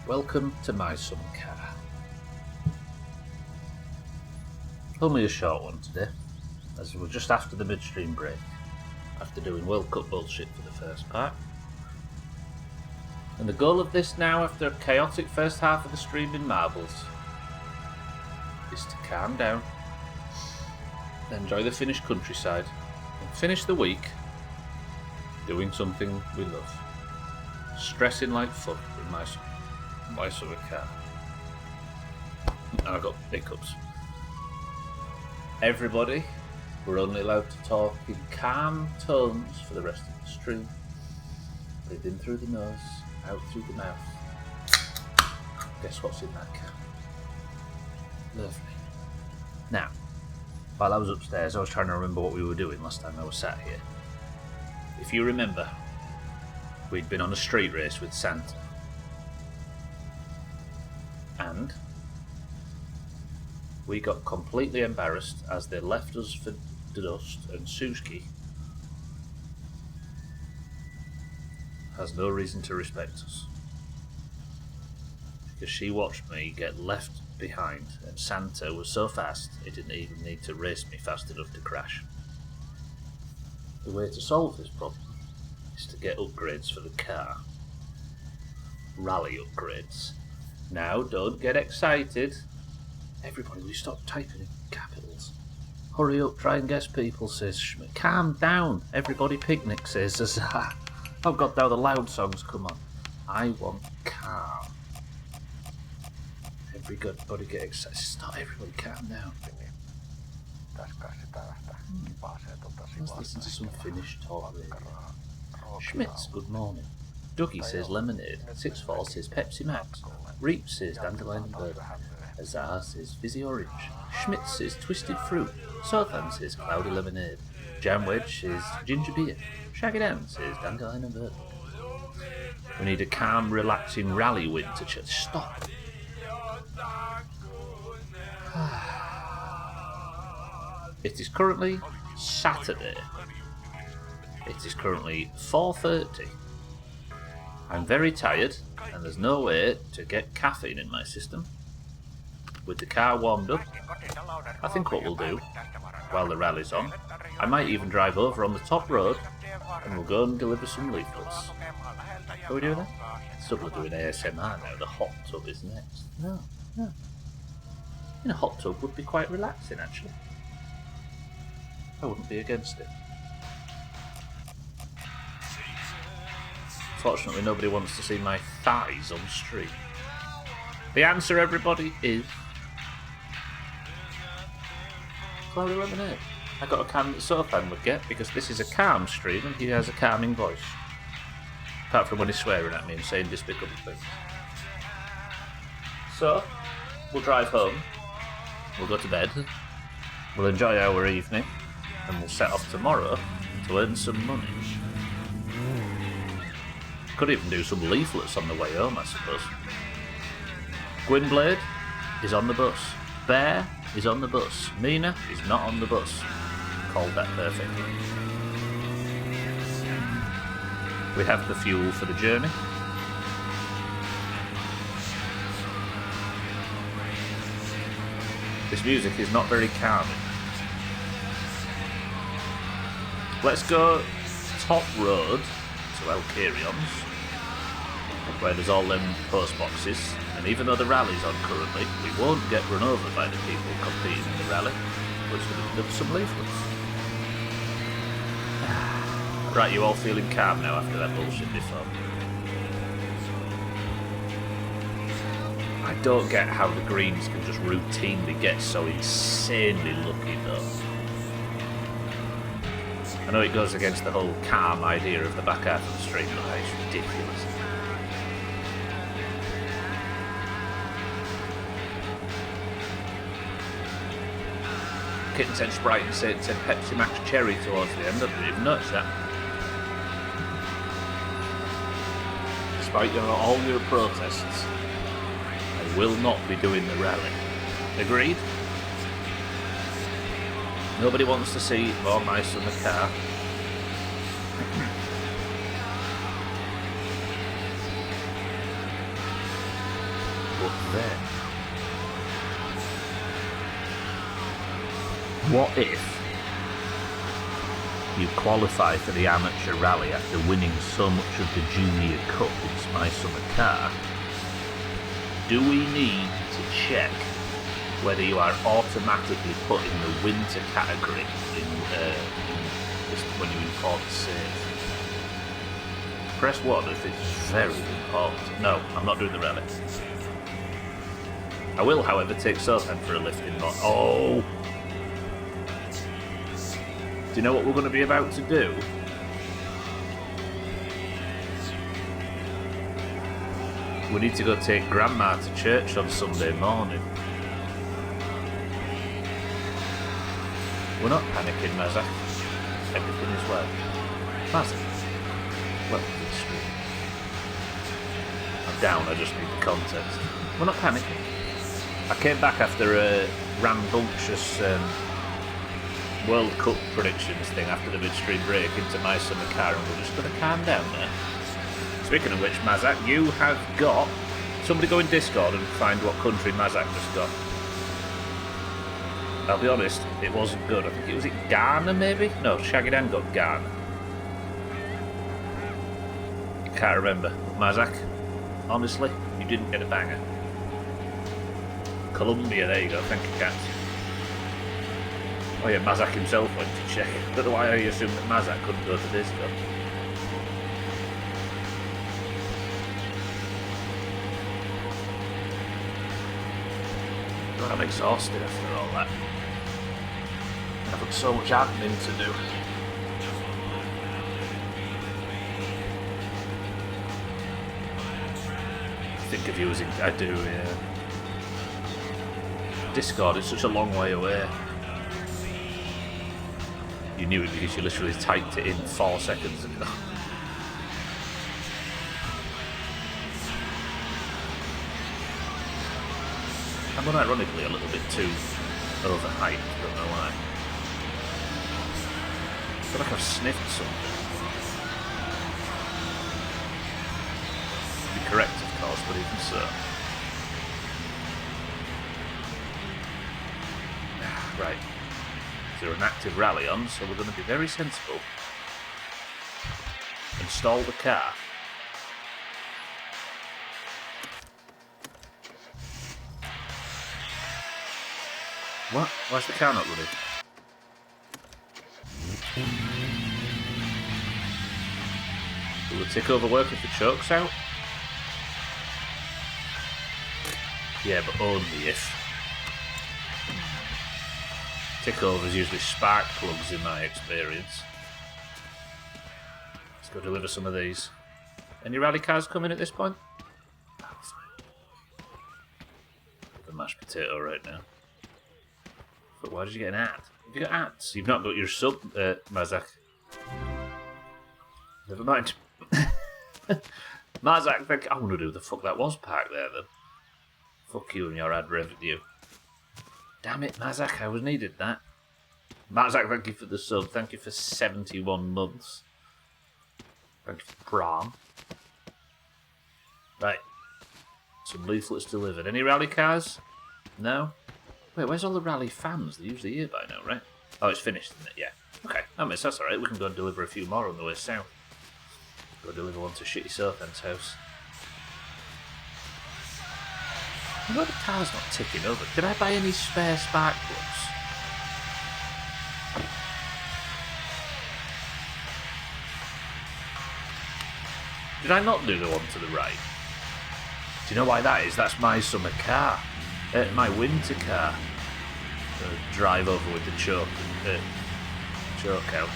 Welcome to my summer car. Only a short one today, as we're just after the midstream break, after doing World Cup bullshit for the first part. And the goal of this now, after a chaotic first half of the stream in marbles, is to calm down, enjoy the finished countryside, and finish the week doing something we love. Stressing like fuck in my summer car. And I got hiccups. Everybody, we're only allowed to talk in calm tones for the rest of the stream. Breathe in through the nose, out through the mouth. Guess what's in that car? Lovely. Now, while I was upstairs, I was trying to remember what we were doing last time I was sat here. If you remember, we'd been on a street race with Santa. And we got completely embarrassed as they left us for dust, and Suski has no reason to respect us. Because she watched me get left behind, and Santa was so fast it didn't even need to race me fast enough to crash. The way to solve this problem is to get upgrades for the car. Rally upgrades. Now, don't get excited. Everybody, will you stop typing in capitals? Hurry up, try and guess people, says Schmidt. Calm down. Everybody picnic, says Zazar. Oh god, now the loud songs come on. I want calm. Everybody get excited. Stop, everybody calm down. Let's listen to some Finnish talk radio. Schmitz, good morning. Dougie says lemonade. 6-4 says Pepsi Max. Reap says dandelion and bourbon. Azar says fizzy orange. Schmitz says twisted fruit. Sothan says cloudy lemonade. Jam Wedge says ginger beer. Shaggy Dan says dandelion and bourbon. We need a calm, relaxing rally win to stop. It is currently Saturday. It is currently 4:30. I'm very tired, and there's no way to get caffeine in my system. With the car warmed up, I think what we'll do, while the rally's on, I might even drive over on the top road, and we'll go and deliver some leaflets. Are we doing that? Still doing ASMR now, the hot tub is next. No. In a hot tub would be quite relaxing, actually. I wouldn't be against it. Fortunately, nobody wants to see my thighs on stream. The answer, everybody, is cloudy lemonade. I got a can that Sofan would get because this is a calm stream and he has a calming voice. Apart from when he's swearing at me and saying despicable things. So, we'll drive home. We'll go to bed. We'll enjoy our evening. And we'll set off tomorrow to earn some money. Could even do some leaflets on the way home, I suppose. Gwynblade is on the bus. Bear is on the bus. Mina is not on the bus. Called that perfectly. We have the fuel for the journey. This music is not very calming. Let's go top road to El Carion's, where there's all them post boxes, and even though the rally's on currently, we won't get run over by the people competing in the rally. We're just going to deliver some leaflets. Right, you all feeling calm now after that bullshit before? I don't get how the Greens can just routinely get so insanely lucky though. I know it goes against the whole calm idea of the back half of the stream, but it's ridiculous. Kitten said Sprite and said Pepsi Max Cherry towards the end. I didn't even notice that. Despite all your protests, I will not be doing the rally. Agreed? Nobody wants to see more mice on the car. But then, what if you qualify for the amateur rally after winning so much of the Junior Cup in My Summer Car? Do we need to check whether you are automatically put in the winter category when you import the save? Press 1 if it's very important. No, I'm not doing the rally. I will, however, take Southend for a lift in mod. Oh! Do you know what we're going to be about to do? We need to go take Grandma to church on Sunday morning. We're not panicking, Mazak. Everything is well. Mazak? Welcome to the stream. I'm down, I just need the context. We're not panicking. I came back after a rambunctious World Cup predictions thing after the midstream break into My Summer Car, and we're just going to calm down there. Speaking of which, Mazak, you have got... Somebody go in Discord and find what country Mazak just got. I'll be honest, it wasn't good. I think it was Ghana, maybe? No, Shaggy Dan got Ghana. Can't remember. Mazak, honestly, you didn't get a banger. Colombia, there you go, thank you, Cats. Oh yeah, Mazak himself went to check. I don't know why I assumed that Mazak couldn't go to Discord. God, I'm exhausted after all that. I've got so much admin to do. I think of you as I do, yeah. Discord is such a long way away. You knew it because you literally typed it in 4 seconds ago. I'm unironically a little bit too overhyped, don't know why. I feel like I've sniffed something. To be correct, of course, but even so. Right. There's an active rally on, so we're going to be very sensible. Install the car. What? Why's the car not running? Will the tick over work if the choke's out? Yeah, but only if. Tickovers usually spark plugs in my experience. Let's go deliver some of these. Any rally cars coming at this point? Oh, fine. The mashed potato right now. But why did you get an ad? Have you got ads? You've not got your sub, Mazak. Never mind. Mazak, I wonder who the fuck that was parked there then. Fuck you and your ad revenue. Damn it, Mazak, I was needed that. Mazak, thank you for the sub. Thank you for 71 months. Thank you for prom. Right. Some leaflets delivered. Any rally cars? No? Wait, where's all the rally fans? They're usually here by now, right? Oh, it's finished, isn't it? Yeah. Okay, that's alright. We can go and deliver a few more on the way south. Go deliver one to Shitty Southend's house. I know the car's not ticking over. Did I buy any spare spark plugs? Did I not do the one to the right? Do you know why that is? That's my summer car. My winter car. Drive over with the choke out.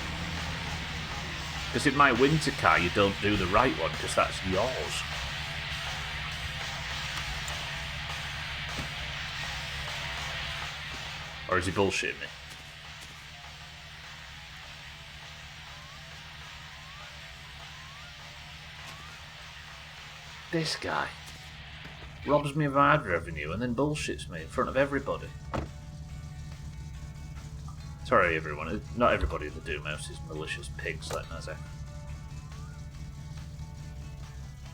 Because in my winter car you don't do the right one because that's yours. Or is he bullshitting me? This guy robs me of my ad revenue and then bullshits me in front of everybody. Sorry everyone, not everybody in the Doomhaus is malicious pigs like Nazak.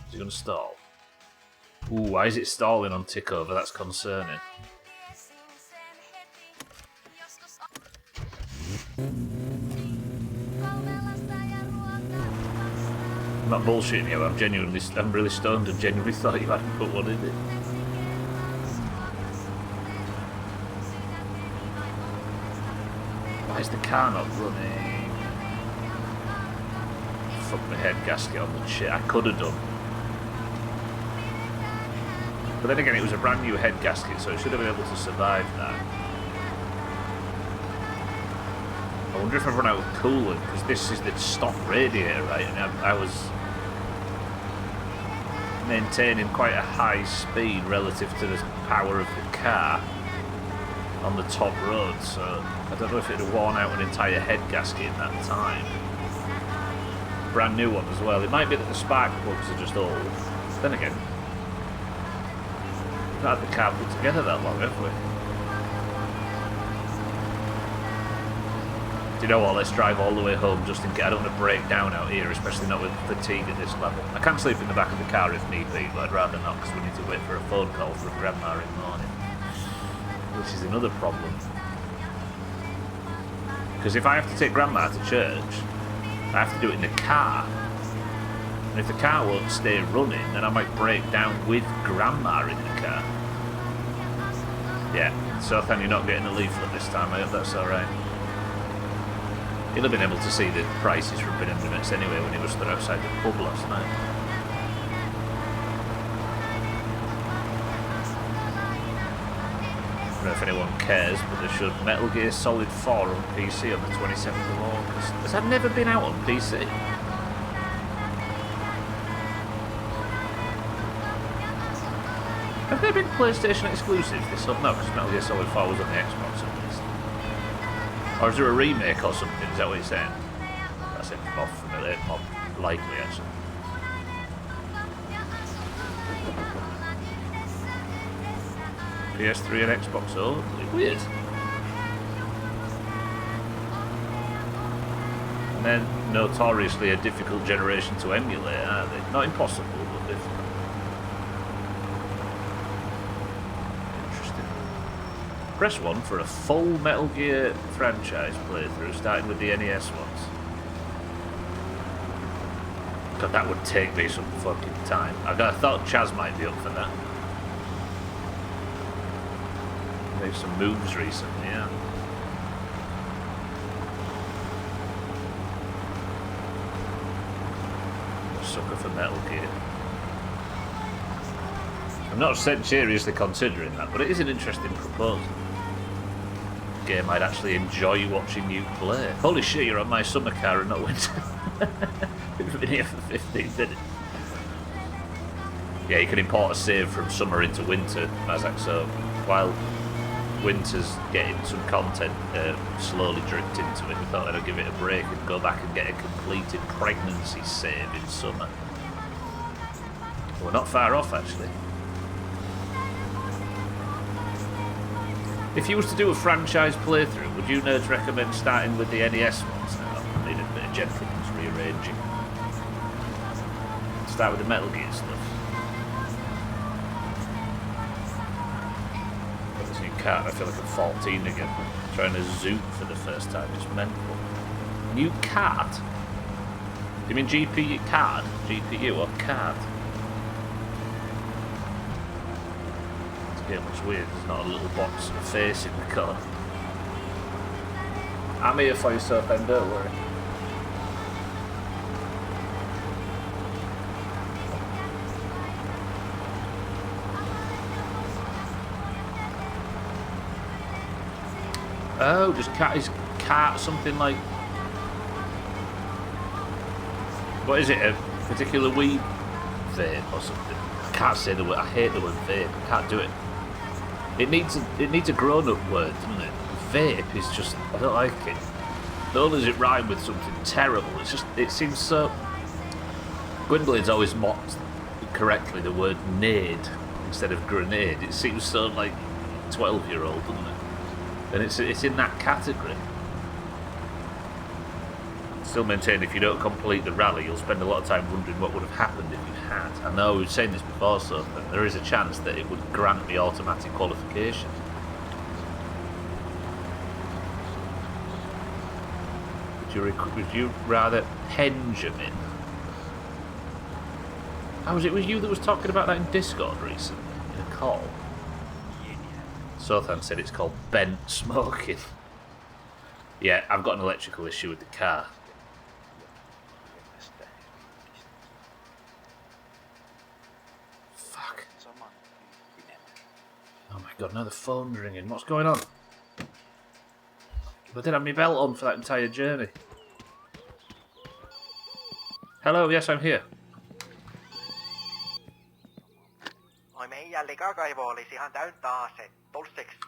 Is he going to stall? Ooh, why is it stalling on tick over? That's concerning. I'm not bullshitting you, I'm really stoned and genuinely thought you hadn't put one in it. Why is the car not running? Fuck my head gasket on the shit. I could have done. But then again, it was a brand new head gasket, so it should have been able to survive that. I wonder if I've run out of coolant, because this is the stock radiator, right? And I was maintaining quite a high speed relative to the power of the car on the top road, so I don't know if it had worn out an entire head gasket in that time. Brand new one as well. It might be that the spark plugs are just old. Then again, we've not had the car put together that long, have we? Do you know what? Let's drive all the way home just in case. I don't want to break down out here, especially not with fatigue at this level. I can sleep in the back of the car if need be, but I'd rather not because we need to wait for a phone call from Grandma in the morning. Which is another problem. Because if I have to take Grandma to church, I have to do it in the car. And if the car won't stay running, then I might break down with Grandma in the car. Yeah, so then you're not getting a leaflet this time. I hope that's alright. He'll have been able to see the prices from Bin Limits anyway when he was stood outside the pub last night. I don't know if anyone cares, but they should. Metal Gear Solid 4 on PC on the 27th of August. Has that never been out on PC? Have there been PlayStation exclusives this up? No, because Metal Gear Solid 4 was on the Xbox at least. Or is there a remake or something? Is that what you're saying? That's it, more familiar, more likely actually. PS3 and Xbox only. Weird. And then notoriously a difficult generation to emulate, aren't they? Not impossible, but difficult. Interesting. Press 1 for a full Metal Gear franchise playthrough, starting with the NES ones. God, that would take me some fucking time. I thought Chaz might be up for that. Made some moves recently, yeah. Sucker for Metal Gear. I'm not seriously considering that, but it is an interesting proposal. A game I'd actually enjoy watching you play. Holy shit, you're on my summer car and not winter. We've been here for 15 minutes. Yeah, you can import a save from summer into winter, Mazak, so while winter's getting some content slowly dripped into it, we thought I'd give it a break and go back and get a completed pregnancy save in summer. We're not far off actually. If you was to do a franchise playthrough, would you nerds recommend starting with the NES ones? I need a bit of gentleman's rearranging. Start with the Metal Gear stuff. Cat. I feel like I'm 14 again, trying to zoom for the first time. It's mental. New card? Do you mean GPU card? GPU or card? This game looks weird. There's not a little box and a face in the corner. I'm here for you, so Ben, don't worry. Oh, just is cat something like... What is it, a particular weed vape or something? I can't say the word, I hate the word vape, I can't do it. It needs a grown-up word, doesn't it? Vape is just, I don't like it. Not only does it rhyme with something terrible, it's just, it seems so... Gwynblaine's always mocked correctly the word nade instead of grenade. It seems so like 12-year-old, doesn't it? And it's in that category. Still maintain if you don't complete the rally, you'll spend a lot of time wondering what would have happened if you had. I know we've seen this before, so there is a chance that it would grant me automatic qualification. Would you rather Benjamin? Oh, was it you that was talking about that in Discord recently, in a call? Sothan said it's called bent smoking. Yeah, I've got an electrical issue with the car. Fuck. Oh my god, now the phone's ringing. What's going on? I didn't have my belt on for that entire journey. Hello, yes, I'm here. I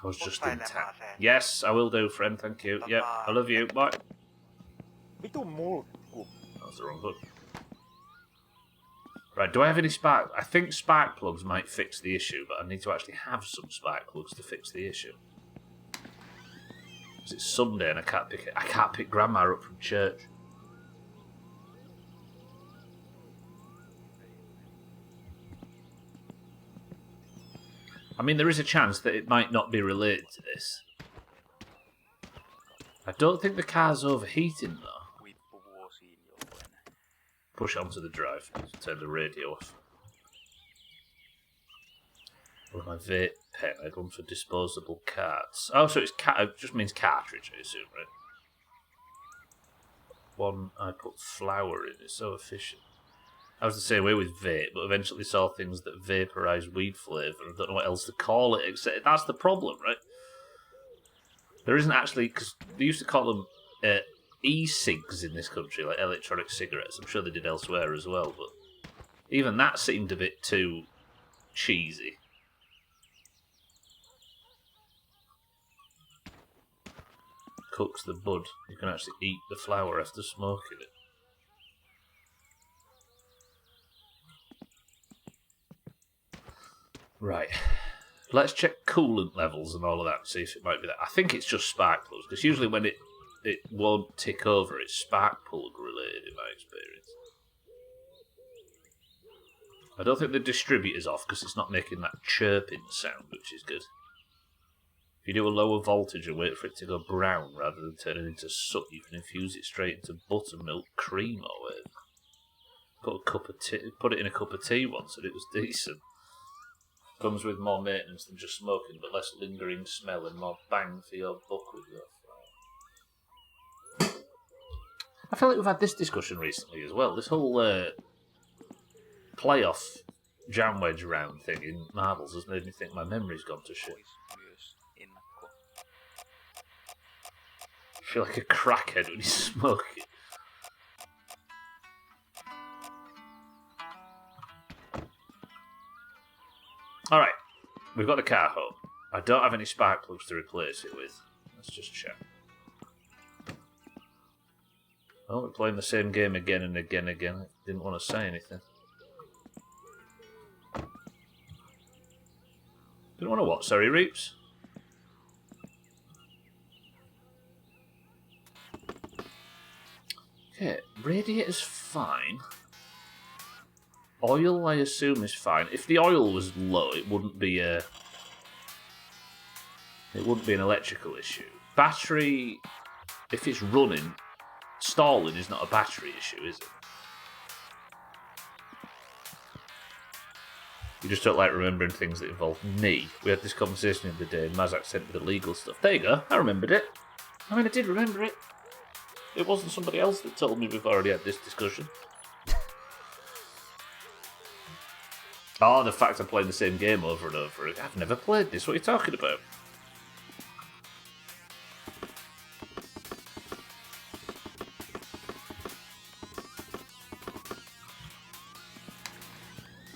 was just in town. Yes, I will do, friend, thank you. Yep, I love you, bye. That was the wrong button. Right, do I have any spark? I think spark plugs might fix the issue, but I need to actually have some spark plugs to fix the issue. Because it's Sunday and I can't pick Grandma up from church. I mean, there is a chance that it might not be related to this. I don't think the car's overheating, though. Push it onto the drive. Turn the radio off. Well, my vape pen. I had one for disposable cards. Oh, so it just means cartridge, I assume, right? One, I put flour in. It's so efficient. I was the same way with vape, but eventually saw things that vaporise weed flavour. I don't know what else to call it, except that's the problem, right? There isn't actually, because they used to call them e-cigs in this country, like electronic cigarettes. I'm sure they did elsewhere as well, but even that seemed a bit too cheesy. Cooks the bud. You can actually eat the flour after smoking it. Right. Let's check coolant levels and all of that and see if it might be that. I think it's just spark plugs, because usually when it won't tick over, it's spark plug related in my experience. I don't think the distributor's off because it's not making that chirping sound, which is good. If you do a lower voltage and wait for it to go brown rather than turn it into soot, you can infuse it straight into buttermilk cream or whatever. Put it in a cup of tea once and it was decent. Comes with more maintenance than just smoking, but less lingering smell and more bang for your buck with your flower. I feel like we've had this discussion recently as well. This whole playoff jam wedge round thing in marbles has made me think my memory's gone to shit. I feel like a crackhead when he's smoking. Alright, we've got the car home. I don't have any spark plugs to replace it with. Let's just check. Oh, we're playing the same game again and again. I didn't want to say anything. Didn't want to what? Sorry, Reeps? Okay, radiator's fine. Oil, I assume, is fine. If the oil was low, it wouldn't be an electrical issue. Battery, if it's running, stalling is not a battery issue, is it? You just don't like remembering things that involve me. We had this conversation the other day, and Mazak sent me the legal stuff. There you go, I remembered it. I mean, I did remember it. It wasn't somebody else that told me we've already had this discussion. Oh, the fact I'm playing the same game over and over. I've never played this. What are you talking about?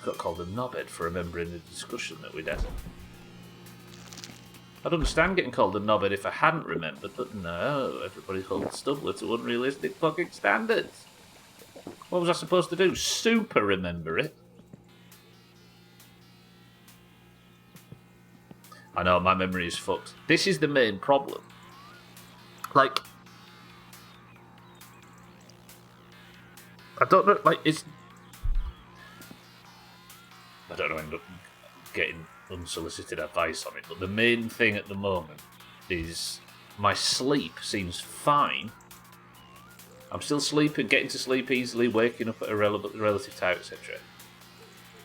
I got called a knobhead for remembering the discussion that we'd had. I'd understand getting called a knobhead if I hadn't remembered, but no, everybody holds Stubbler to unrealistic fucking standards. What was I supposed to do? Super remember it? I know, my memory is fucked. This is the main problem. Like, I don't know, like, it's... don't know, end up getting unsolicited advice on it. But the main thing at the moment is my sleep seems fine. I'm still sleeping, getting to sleep easily, waking up at a relative time, etc.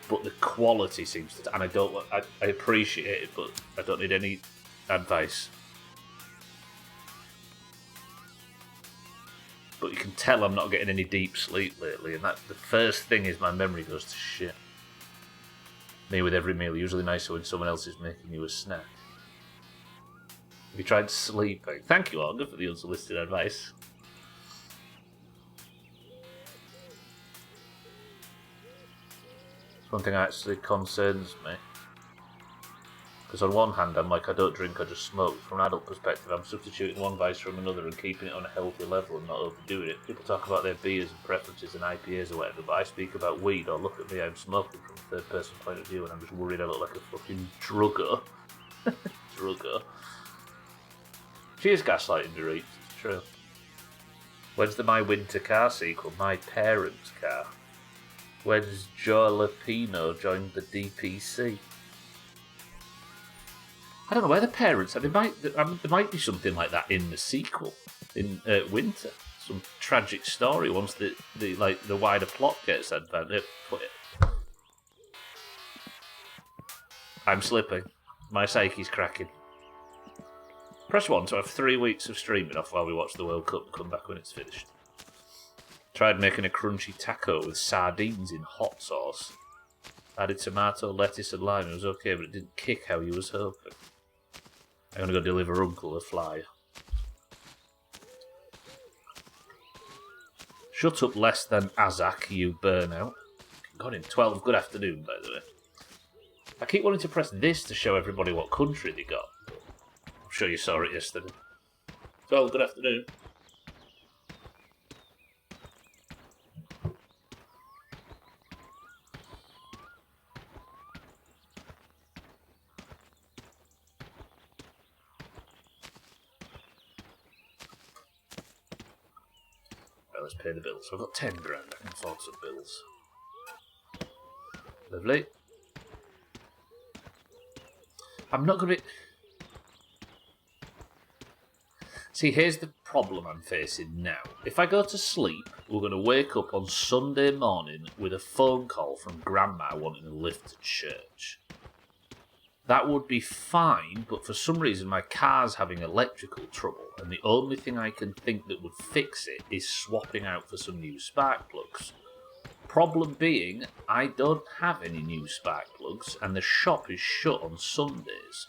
But the quality seems to... And I appreciate it, but I don't need any advice. But you can tell I'm not getting any deep sleep lately, and that the first thing is my memory goes to shit. Me with every meal, usually nicer when someone else is making you a snack. Have you tried sleeping? Thank you, Olga, for the unsolicited advice. One thing that actually concerns me. Because on one hand, I'm like, I don't drink, I just smoke. From an adult perspective, I'm substituting one vice from another and keeping it on a healthy level and not overdoing it. People talk about their beers and preferences and IPAs or whatever, but I speak about weed, or look at me, I'm smoking from a third-person point of view, and I'm just worried I look like a fucking drugger. Drugger. Cheers, gaslighting Dorit. It's true. When's the My Winter Car sequel? My Parents' Car. When's Joe Lapino joined the DPC? I don't know where the parents are. There might be something like that in the sequel, in Winter. Some tragic story once the wider plot gets advanced. I'm slipping. My psyche's cracking. Press 1 to have 3 weeks of streaming off while we watch the World Cup and come back when it's finished. Tried making a crunchy taco with sardines in hot sauce. Added tomato, lettuce and lime. It was okay, but it didn't kick how you was hoping. I'm going to go deliver Uncle a flyer. Shut up less than Azak, you burnout. Got him 12. Good afternoon, by the way. I keep wanting to press this to show everybody what country they got. I'm sure you saw it yesterday. 12. Good afternoon. Let's pay the bills. So I've got 10 grand. I can afford some bills. Lovely. I'm not going to be... See, here's the problem I'm facing now. If I go to sleep, we're going to wake up on Sunday morning with a phone call from Grandma wanting a lift to church. That would be fine, but for some reason my car's having electrical trouble, and the only thing I can think that would fix it is swapping out for some new spark plugs. Problem being, I don't have any new spark plugs, and the shop is shut on Sundays,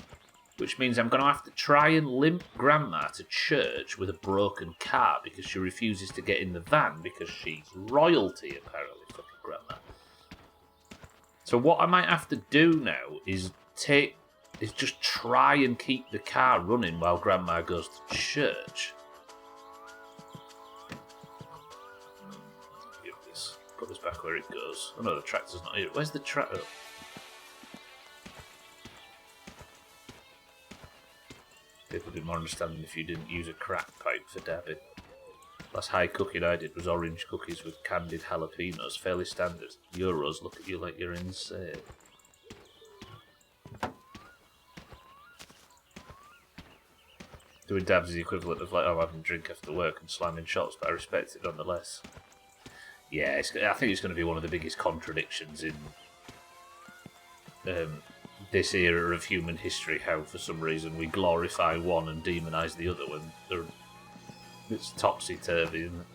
which means I'm going to have to try and limp Grandma to church with a broken car because she refuses to get in the van because she's royalty, apparently, fucking Grandma. So what I might have to do now is just try and keep the car running while Grandma goes to church. Give this. Put this back where it goes. Oh no, the tractor's not here. Where's the tractor? People would be more understanding if you didn't use a crack pipe for dabbing. Last high cooking I did was orange cookies with candied jalapenos. Fairly standard. Euros look at you like you're insane. Doing dabs is the equivalent of like, having a drink after work and slamming shots, but I respect it nonetheless. Yeah, I think it's going to be one of the biggest contradictions in this era of human history, how for some reason we glorify one and demonise the other when it's topsy-turvy, isn't it?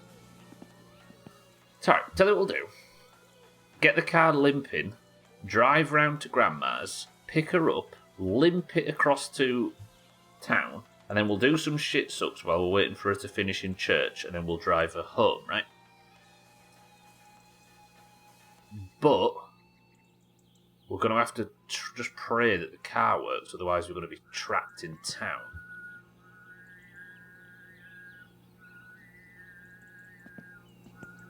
Sorry, tell you what we'll do. Get the car limping, drive round to Grandma's, pick her up, limp it across to town, and then we'll do some shit sucks while we're waiting for her to finish in church, and then we'll drive her home, right? But we're going to have to just pray that the car works, otherwise we're going to be trapped in town.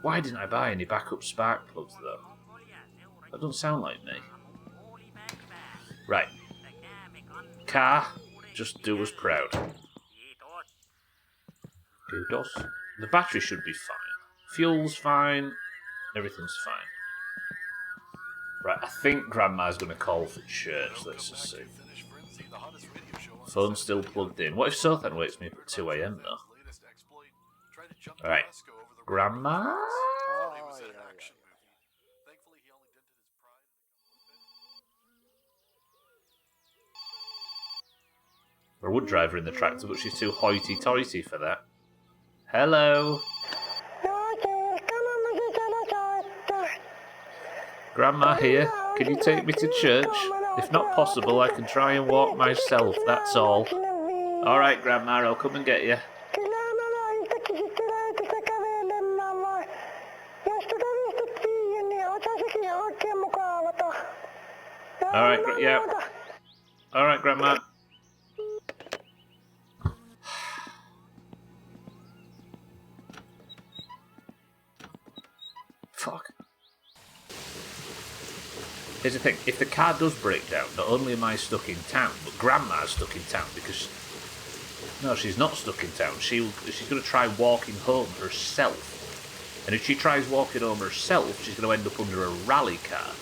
Why didn't I buy any backup spark plugs, though? That doesn't sound like me. Right. Car, just do us proud. Kudos. The battery should be fine. Fuel's fine. Everything's fine. Right, I think Grandma's going to call for church. Let's just see. Phone's still plugged in. What if Sothan wakes me up at 2 a.m. though? Alright. Grandma? I would drive her in the tractor, but she's too hoity-toity for that. Hello? Grandma here. Can you take me to church? If not possible, I can try and walk myself, that's all. Alright, Grandma, I'll come and get you. Alright, yeah. Alright, Grandma. Fuck. Here's the thing, if the car does break down, not only am I stuck in town, but Grandma's stuck in town because... No, she's not stuck in town. She's going to try walking home herself. And if she tries walking home herself, she's going to end up under a rally car.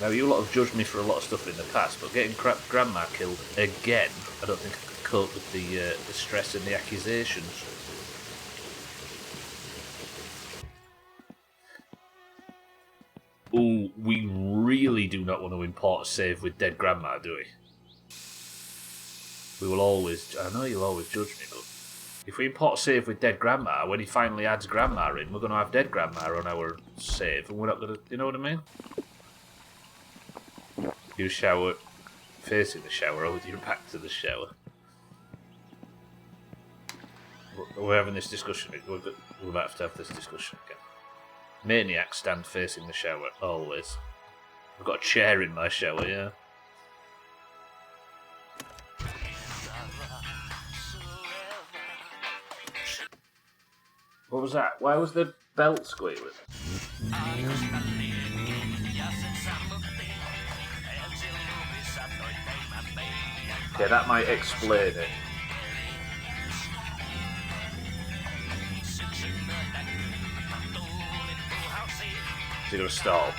Now, you lot have judged me for a lot of stuff in the past, but getting Grandma killed again, I don't think I could cope with the stress and the accusations. Ooh, we really do not want to import a save with dead Grandma, do we? We will always... I know you'll always judge me, but... If we import a save with dead Grandma, when he finally adds Grandma in, we're going to have dead Grandma on our save, and we're not going to... You know what I mean? You shower facing the shower or with your back to the shower. We're having this discussion. We're about to have this discussion again. Maniacs stand facing the shower, always. I've got a chair in my shower, yeah. What was that? Why was the belt squealing? Yeah, that might explain it. Is he going to stall?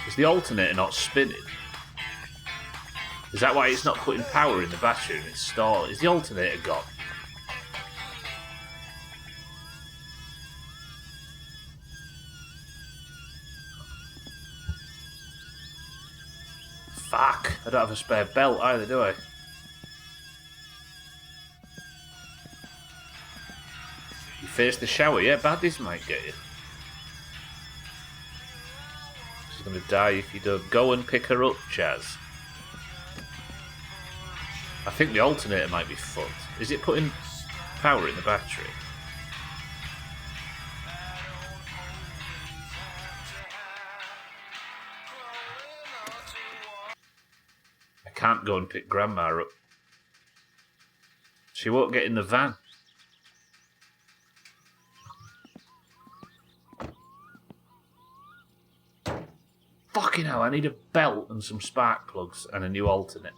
Is the alternator not spinning? Is that why it's not putting power in the battery and it's stalling? Is the alternator gone? Fuck, I don't have a spare belt either, do I? You face the shower, yeah, baddies might get you. She's gonna die if you don't. Go and pick her up, Chaz. I think the alternator might be fucked. Is it putting power in the battery? I can't go and pick Grandma up. She won't get in the van. Fucking hell, I need a belt and some spark plugs and a new alternate.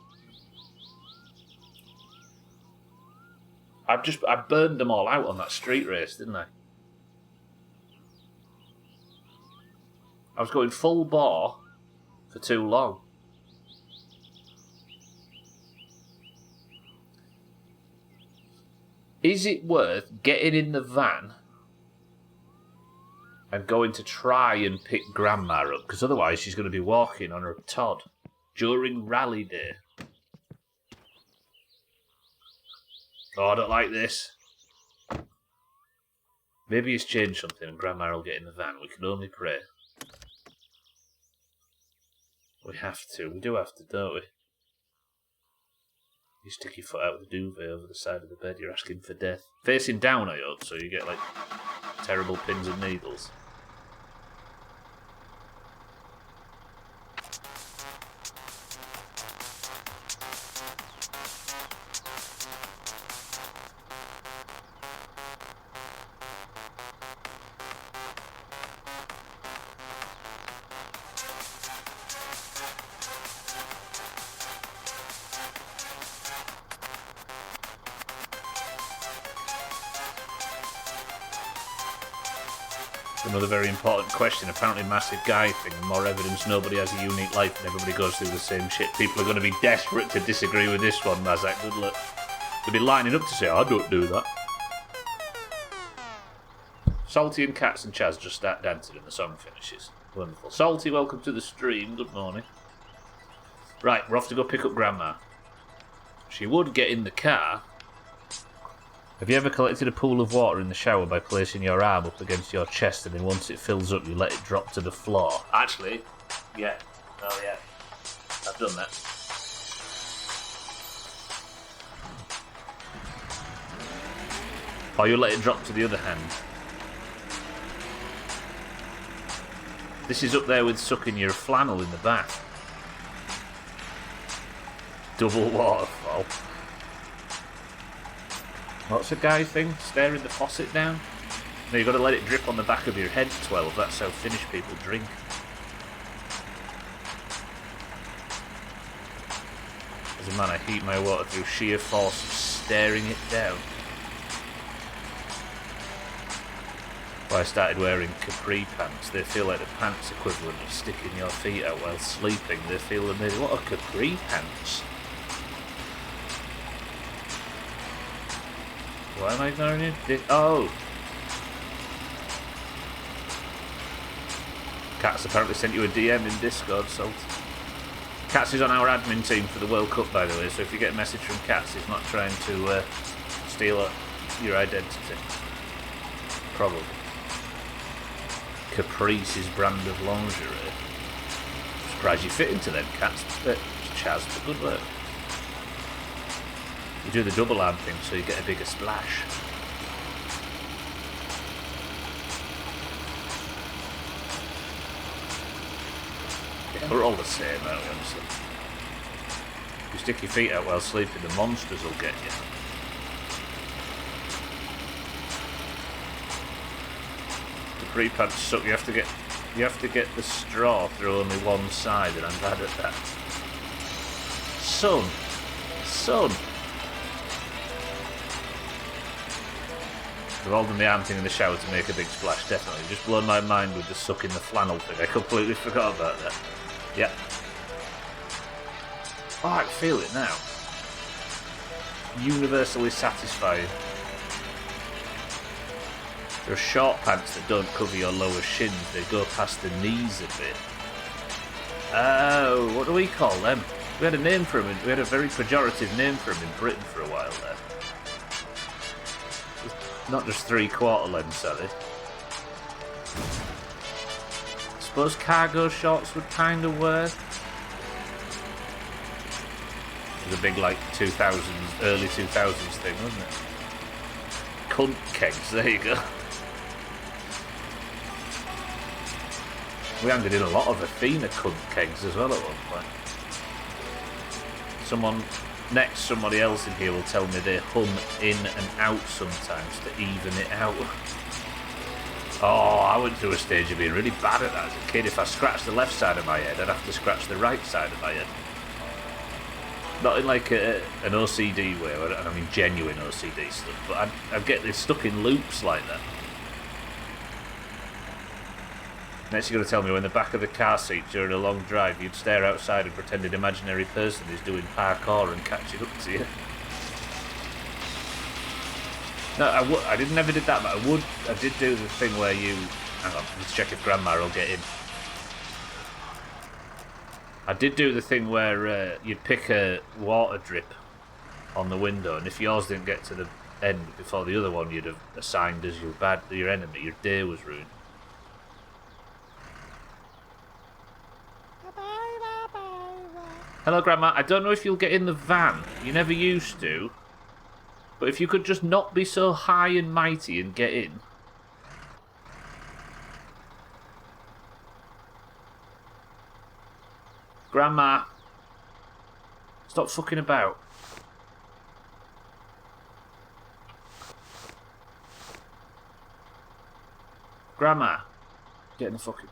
I burned them all out on that street race, didn't I? I was going full bore for too long. Is it worth getting in the van and going to try and pick Grandma up? Because otherwise she's going to be walking on her Todd during rally day. Oh, I don't like this. Maybe he's changed something and Grandma will get in the van. We can only pray. We have to. We do have to, don't we? You stick your foot out of the duvet over the side of the bed, you're asking for death. Facing down, I hope, so you get, like, terrible pins and needles. Another very important question. Apparently massive guy thing, and more evidence nobody has a unique life and everybody goes through the same shit. People are going to be desperate to disagree with this one, Mazak. Good luck. They'll be lining up to say, I don't do that. Salty and Cats and Chaz just start dancing and the song finishes. Wonderful. Salty, welcome to the stream. Good morning. Right, we're off to go pick up Grandma. She would get in the car. Have you ever collected a pool of water in the shower by placing your arm up against your chest and then once it fills up you let it drop to the floor? Actually, yeah. Oh yeah. I've done that. Or you let it drop to the other hand. This is up there with sucking your flannel in the bath. Double waterfall. What's a guy thing? Staring the faucet down? No, you've got to let it drip on the back of your head, 12. That's how Finnish people drink. As a man, I heat my water through sheer force of staring it down. Well, I started wearing capri pants. They feel like the pants equivalent of sticking your feet out while sleeping. They feel amazing. What are capri pants? Why am I ignoring you? Oh! Cats apparently sent you a DM in Discord, Salt. Cats is on our admin team for the World Cup, by the way, so if you get a message from Cats, he's not trying to steal your identity. Probably. Caprice's brand of lingerie. I'm surprised you fit into them, Cats. But Chaz, but good work. You do the double arm thing so you get a bigger splash. Yeah, we're all the same, aren't we, honestly? If you stick your feet out while sleeping, the monsters will get you. The pre-pants suck. You have to get the straw through only one side, and I'm bad at that. Son. We've all done the arm thing in the shower to make a big splash, definitely. Just blown my mind with the sucking the flannel thing. I completely forgot about that. Yeah. Oh, I can feel it now. Universally satisfying. There are short pants that don't cover your lower shins. They go past the knees a bit. Oh, what do we call them? We had a name for them. We had a very pejorative name for them in Britain for a while there. Not just 3/4 lengths, are they? I suppose cargo shorts would kind of work. It was a big, like, 2000s, early 2000s thing, wasn't it? Cunt kegs, there you go. We handed in a lot of Athena cunt kegs as well at one point. Somebody else in here will tell me they hum in and out sometimes to even it out. Oh, I went through a stage of being really bad at that as a kid. If I scratched the left side of my head, I'd have to scratch the right side of my head. Not in like an OCD way, and I mean genuine OCD stuff, but I'd get this stuck in loops like that. Next you're going to tell me when the back of the car seat during a long drive you'd stare outside and pretend an imaginary person is doing parkour and catching up to you. No, I never did that, but I did do the thing where you... Hang on, let's check if Grandma will get in. I did do the thing where you'd pick a water drip on the window, and if yours didn't get to the end before the other one you'd have assigned as your enemy, your day was ruined. Hello, Grandma. I don't know if you'll get in the van. You never used to. But if you could just not be so high and mighty and get in. Grandma. Stop fucking about. Grandma. Get in the fucking...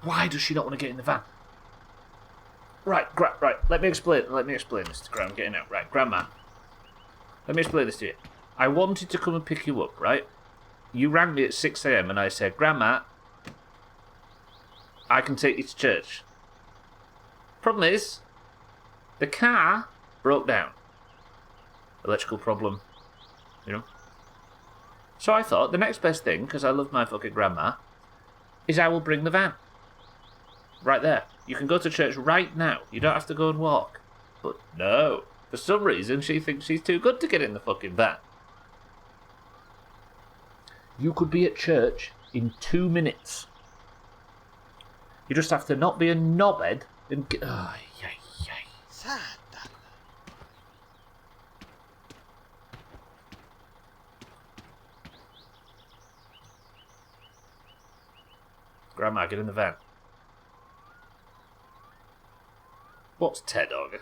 Why does she not want to get in the van? Right, let me explain this to Grandma. I'm getting out. Right, Grandma. Let me explain this to you. I wanted to come and pick you up, right? You rang me at 6 a.m. and I said, Grandma, I can take you to church. Problem is, the car broke down. Electrical problem, you know. So I thought the next best thing, because I love my fucking grandma, is I will bring the van. Right there. You can go to church right now. You don't have to go and walk. But no. For some reason, she thinks she's too good to get in the fucking van. You could be at church in 2 minutes. You just have to not be a knobhead and get... Oh, yay, yay. Grandma, get in the van. What's Ted-Ogre?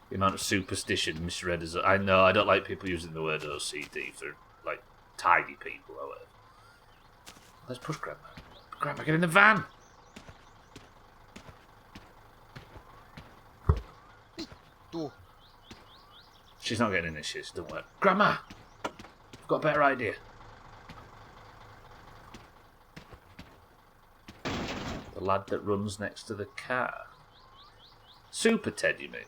The amount of superstition misread as... I know, I don't like people using the word OCD for, like, tidy people or whatever. Let's push Grandma. Grandma, get in the van! She's not getting in this shit, don't worry. Grandma! I've got a better idea. The lad that runs next to the car. Super Ted, you mean?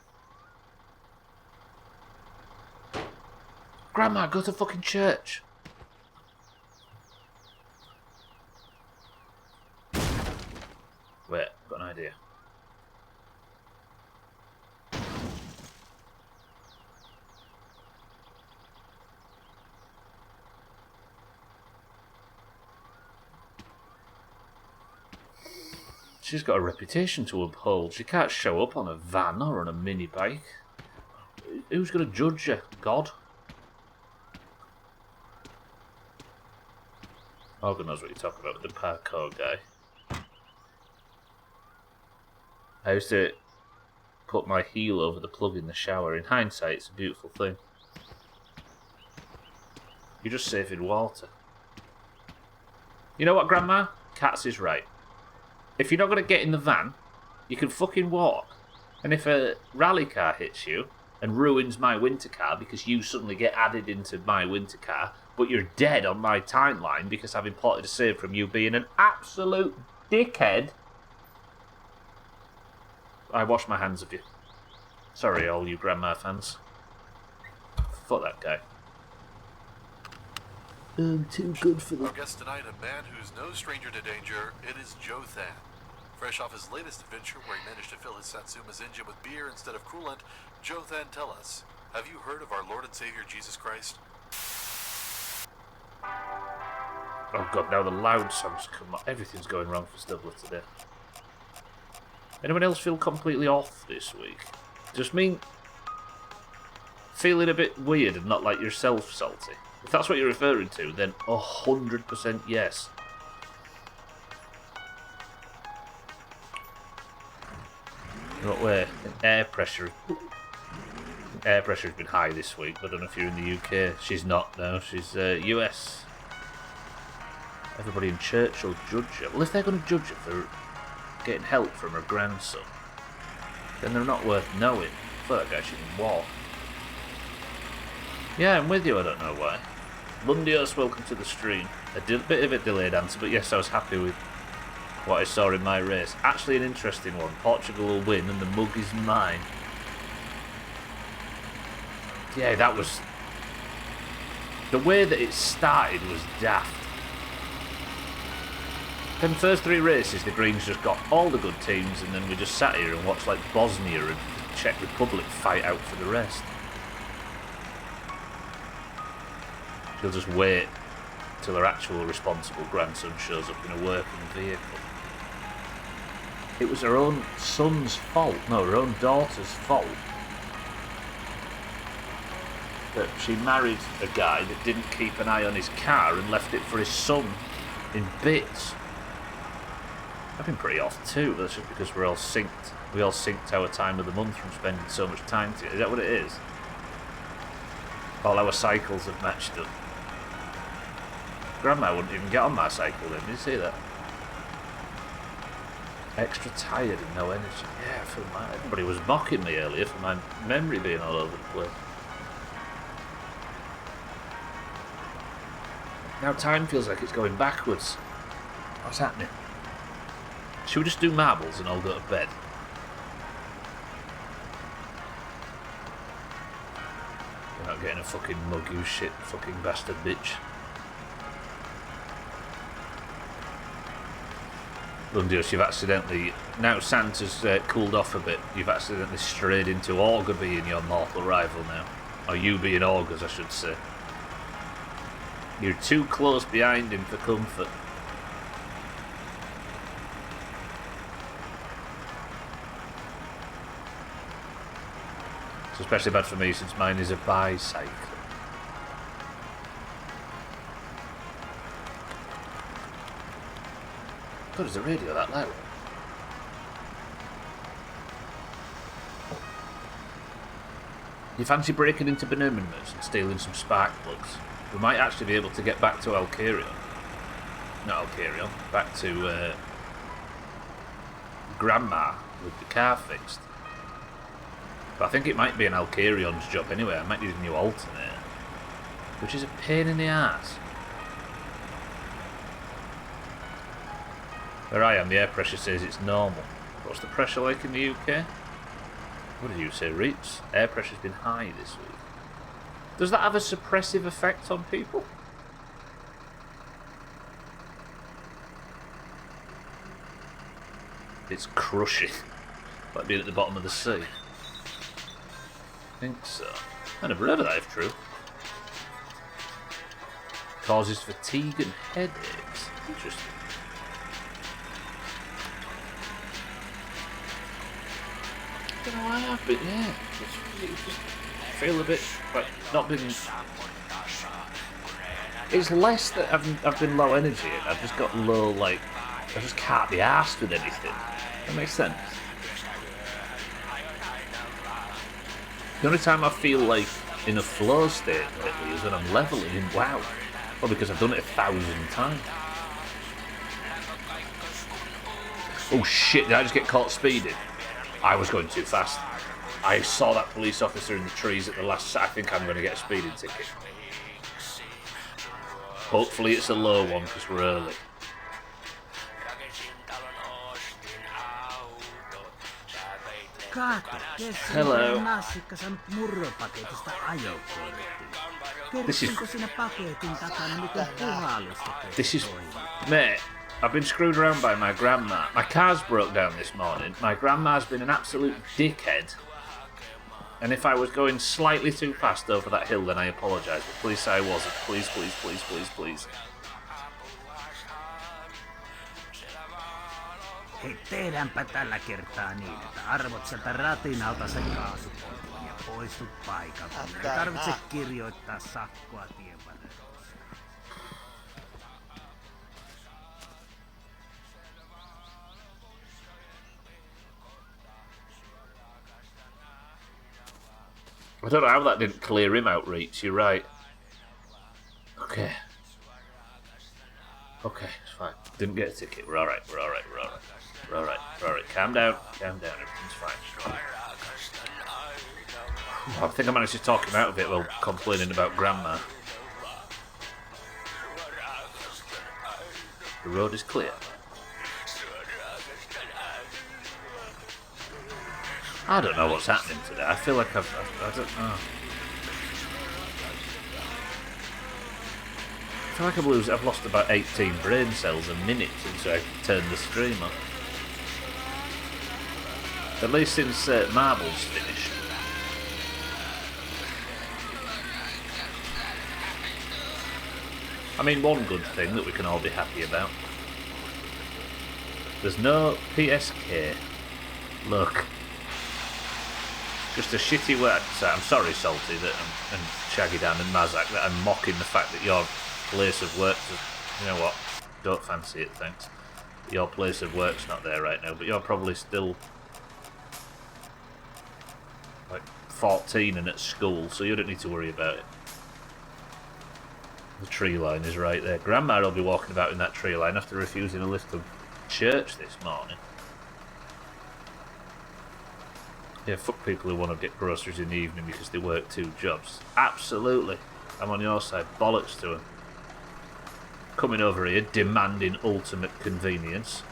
Grandma, go to fucking church. Wait, I've got an idea. She's got a reputation to uphold. She can't show up on a van or on a mini bike. Who's going to judge her? God? Morgan knows what you're talking about with the parkour guy. I used to put my heel over the plug in the shower. In hindsight, it's a beautiful thing. You're just saving water. You know what, Grandma? Katz is right. If you're not going to get in the van, you can fucking walk. And if a rally car hits you and ruins my winter car because you suddenly get added into my winter car, but you're dead on my timeline because I've been plotted to save from you being an absolute dickhead, I wash my hands of you. Sorry, all you Grandma fans. Fuck that guy. I'm too good for Our guest tonight, a man who's no stranger to danger. It is Jothan. Fresh off his latest adventure where he managed to fill his Satsuma's engine with beer instead of coolant, Jothan, tell us, have you heard of our Lord and Savior Jesus Christ? Oh god, now the loud songs come on. Everything's going wrong for Stubbler today. Anyone else feel completely off this week? Just mean feeling a bit weird and not like yourself salty? If that's what you're referring to, then 100% yes. What way? Air pressure has been high this week. I don't know if you're in the UK. She's not, no. She's US. Everybody in church will judge her. Well, if they're going to judge her for getting help from her grandson, then they're not worth knowing. I thought that guy shouldn't walk. Yeah, I'm with you, I don't know why. Mundios, welcome to the stream. A bit of a delayed answer, but yes, I was happy with what I saw in my race. Actually an interesting one. Portugal will win and the mug is mine. Yeah, that was... The way that it started was daft. Them first three races, the Greens just got all the good teams and then we just sat here and watched like Bosnia and the Czech Republic fight out for the rest. She'll just wait till her actual responsible grandson shows up in a working vehicle. It was her own son's fault, no, her own daughter's fault, that she married a guy that didn't keep an eye on his car and left it for his son in bits. I've been pretty off too, but that's just because we're all synced. We all synced our time of the month from spending so much time together. Is that what it is? All our cycles have matched up. Grandma wouldn't even get on my cycle then, did you see that? Extra tired and no energy. Yeah, I feel like everybody was mocking me earlier for my memory being all over the place. Now time feels like it's going backwards. What's happening? Should we just do marbles and all go to bed? You're not getting a fucking mug, you shit fucking bastard bitch. Lundius, you've accidentally... Now Santa's cooled off a bit, you've accidentally strayed into Augur being your mortal rival now. Or you being Augurs, I should say. You're too close behind him for comfort. It's especially bad for me since mine is a bicycle. God, is the radio that loud? You fancy breaking into Benumenmus and stealing some spark plugs? We might actually be able to get back to Alcarion. Not Alcarion, back to Grandma with the car fixed. But I think it might be an Alcarion's job anyway. I might need a new alternator, which is a pain in the ass. Where I am, the air pressure says it's normal. What's the pressure like in the UK? What did you say, Reeds? Air pressure's been high this week. Does that have a suppressive effect on people? It's crushing. Like being at the bottom of the sea. I think so. I never heard of that, if true. Causes fatigue and headaches. Interesting. I don't know why I've been, yeah. Just feel a bit like not being. It's less that I've been low energy. I've just got low, like, I just can't be arsed with anything. That makes sense. The only time I feel like in a flow state lately is when I'm leveling in WoW. Well, because I've done it 1,000 times. Oh shit, did I just get caught speeding? I was going too fast. I saw that police officer in the trees at the last... I think I'm going to get a speeding ticket. Hopefully it's a low one because we're early. Hello. This is... Mate, I've been screwed around by my grandma. My car's broke down this morning. My grandma's been an absolute dickhead. And if I was going slightly too fast over that hill, then I apologise. But please say I wasn't. Please, please, please, please, please. Hei, tehdäänpä tällä kertaa niin, että arvot sieltä ratinalta sen kaasupohjaan ja poistut paikalta. Ei tarvitse kirjoittaa sakkoa tien varrella. I don't know how that didn't clear him out, Reach. You're right. Okay. Okay, it's fine. Didn't get a ticket. We're alright, we're alright, we're alright. We're alright, we're alright. Calm down, everything's fine. I think I managed to talk him out of it while complaining about Grandma. The road is clear. I don't know what's happening today. I feel like I don't know. I feel like I've lost about 18 brain cells a minute since I turned the stream on. At least since Marble's finished. I mean, one good thing that we can all be happy about. There's no PSK. Look. Just a shitty word. So I'm sorry, Salty, that and Shaggy Dan and Mazak, that I'm mocking the fact that your place of work, you know what, don't fancy it, thanks. Your place of work's not there right now, but you're probably still like 14 and at school, so you don't need to worry about it. The tree line is right there. Grandma will be walking about in that tree line after refusing a lift to church this morning. Yeah, fuck people who want to get groceries in the evening because they work 2 jobs. Absolutely. I'm on your side. Bollocks to them. coming over here, demanding ultimate convenience.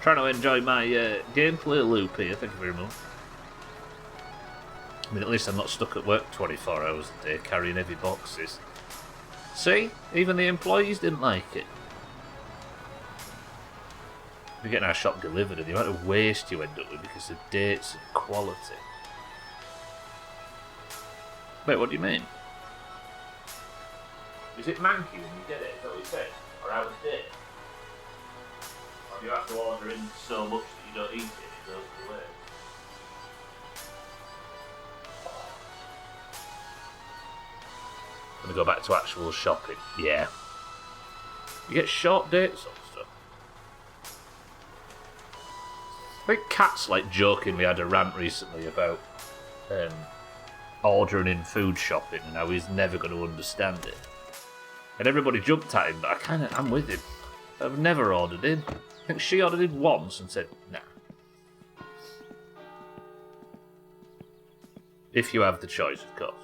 Trying to enjoy my gameplay loop here, thank you very much. I mean, at least I'm not stuck at work 24 hours a day carrying heavy boxes. See? Even the employees didn't like it. We're getting our shop delivered and the amount of waste you end up with because of dates and quality. Wait, what do you mean? Is it manky when you get it? Is that what you said? Or out of date? Or do you have to order in so much that you don't eat it and it goes away? I'm gonna go back to actual shopping. Yeah. You get short dates on stuff. I think Cat's like jokingly had a rant recently about ordering in food shopping and how he's never going to understand it. And everybody jumped at him, but I'm with him. I've never ordered in. I think she ordered in once and said, nah. If you have the choice, of course.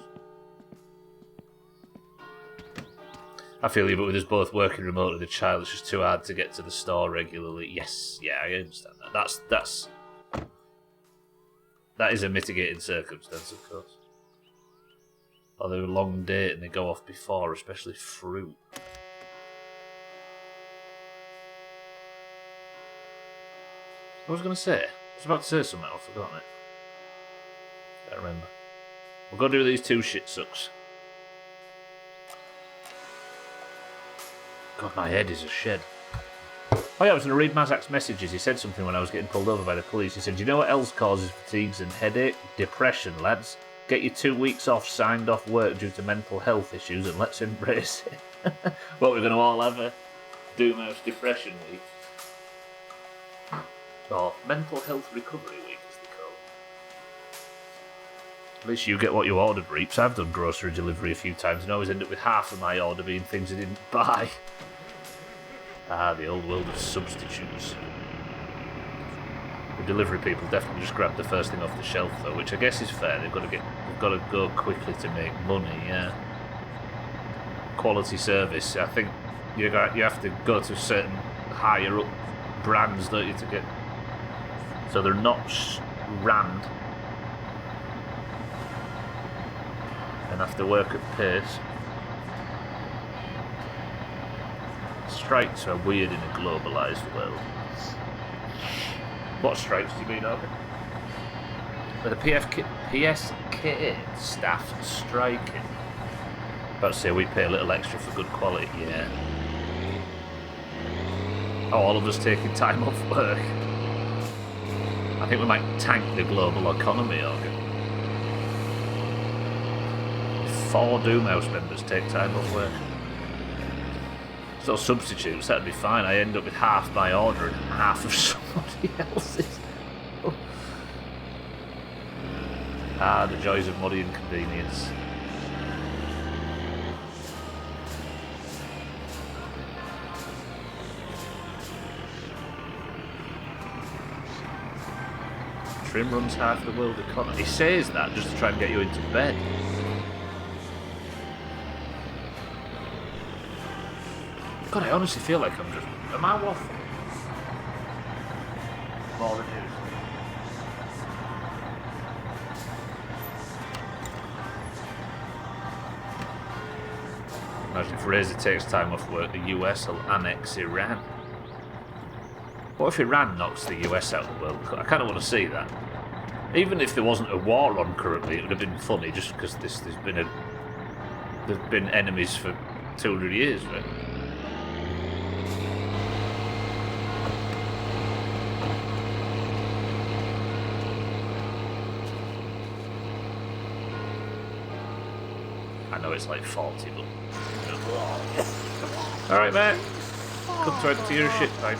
I feel even with us both working remotely, the child, it's just too hard to get to the store regularly. Yes, yeah, I understand that. That is a mitigating circumstance, of course. Or they're a long date and they go off before, especially fruit. What was I going to say? I was about to say something, I've forgotten it. Can't remember. We'll go do these 2 shit sucks. God, my head is a shed. Oh yeah, I was going to read Mazak's messages. He said something when I was getting pulled over by the police. He said, do you know what else causes fatigues and headache? Depression, lads. Get your 2 weeks off, signed off work due to mental health issues, and let's embrace it. What, we're going to all have a Doomhaus depression week? Or mental health recovery week, as they call it. At least you get what you ordered, Reaps. I've done grocery delivery a few times and always end up with half of my order being things I didn't buy. Ah, the old world of substitutes. The delivery people definitely just grab the first thing off the shelf, though, which I guess is fair. They've got to go quickly to make money. Yeah. Quality service. I think you have to go to certain higher up brands, don't you, to get. So they're not rammed and have to work at pace. Strikes are weird in a globalised world. What strikes do you mean, Owen? The PSK staff striking. About to say we pay a little extra for good quality, yeah. Oh, all of us taking time off work. I think we might tank the global economy, Organ. If 4 Doomhaus members take time off work. So substitutes, that'd be fine. I end up with half my order and half of somebody else's. Ah, the joys of money and convenience. Trim runs half the world economy. He says that just to try and get you into bed. God, I honestly feel like I'm just... Am I waffling? More than usual. Imagine if Razor takes time off work, the US will annex Iran. What if Iran knocks the US out of the world? I kind of want to see that. Even if there wasn't a war on currently, it would have been funny just because there's been enemies for 200 years, right? I know it's like 40, but... Alright, mate. Come to your shit time.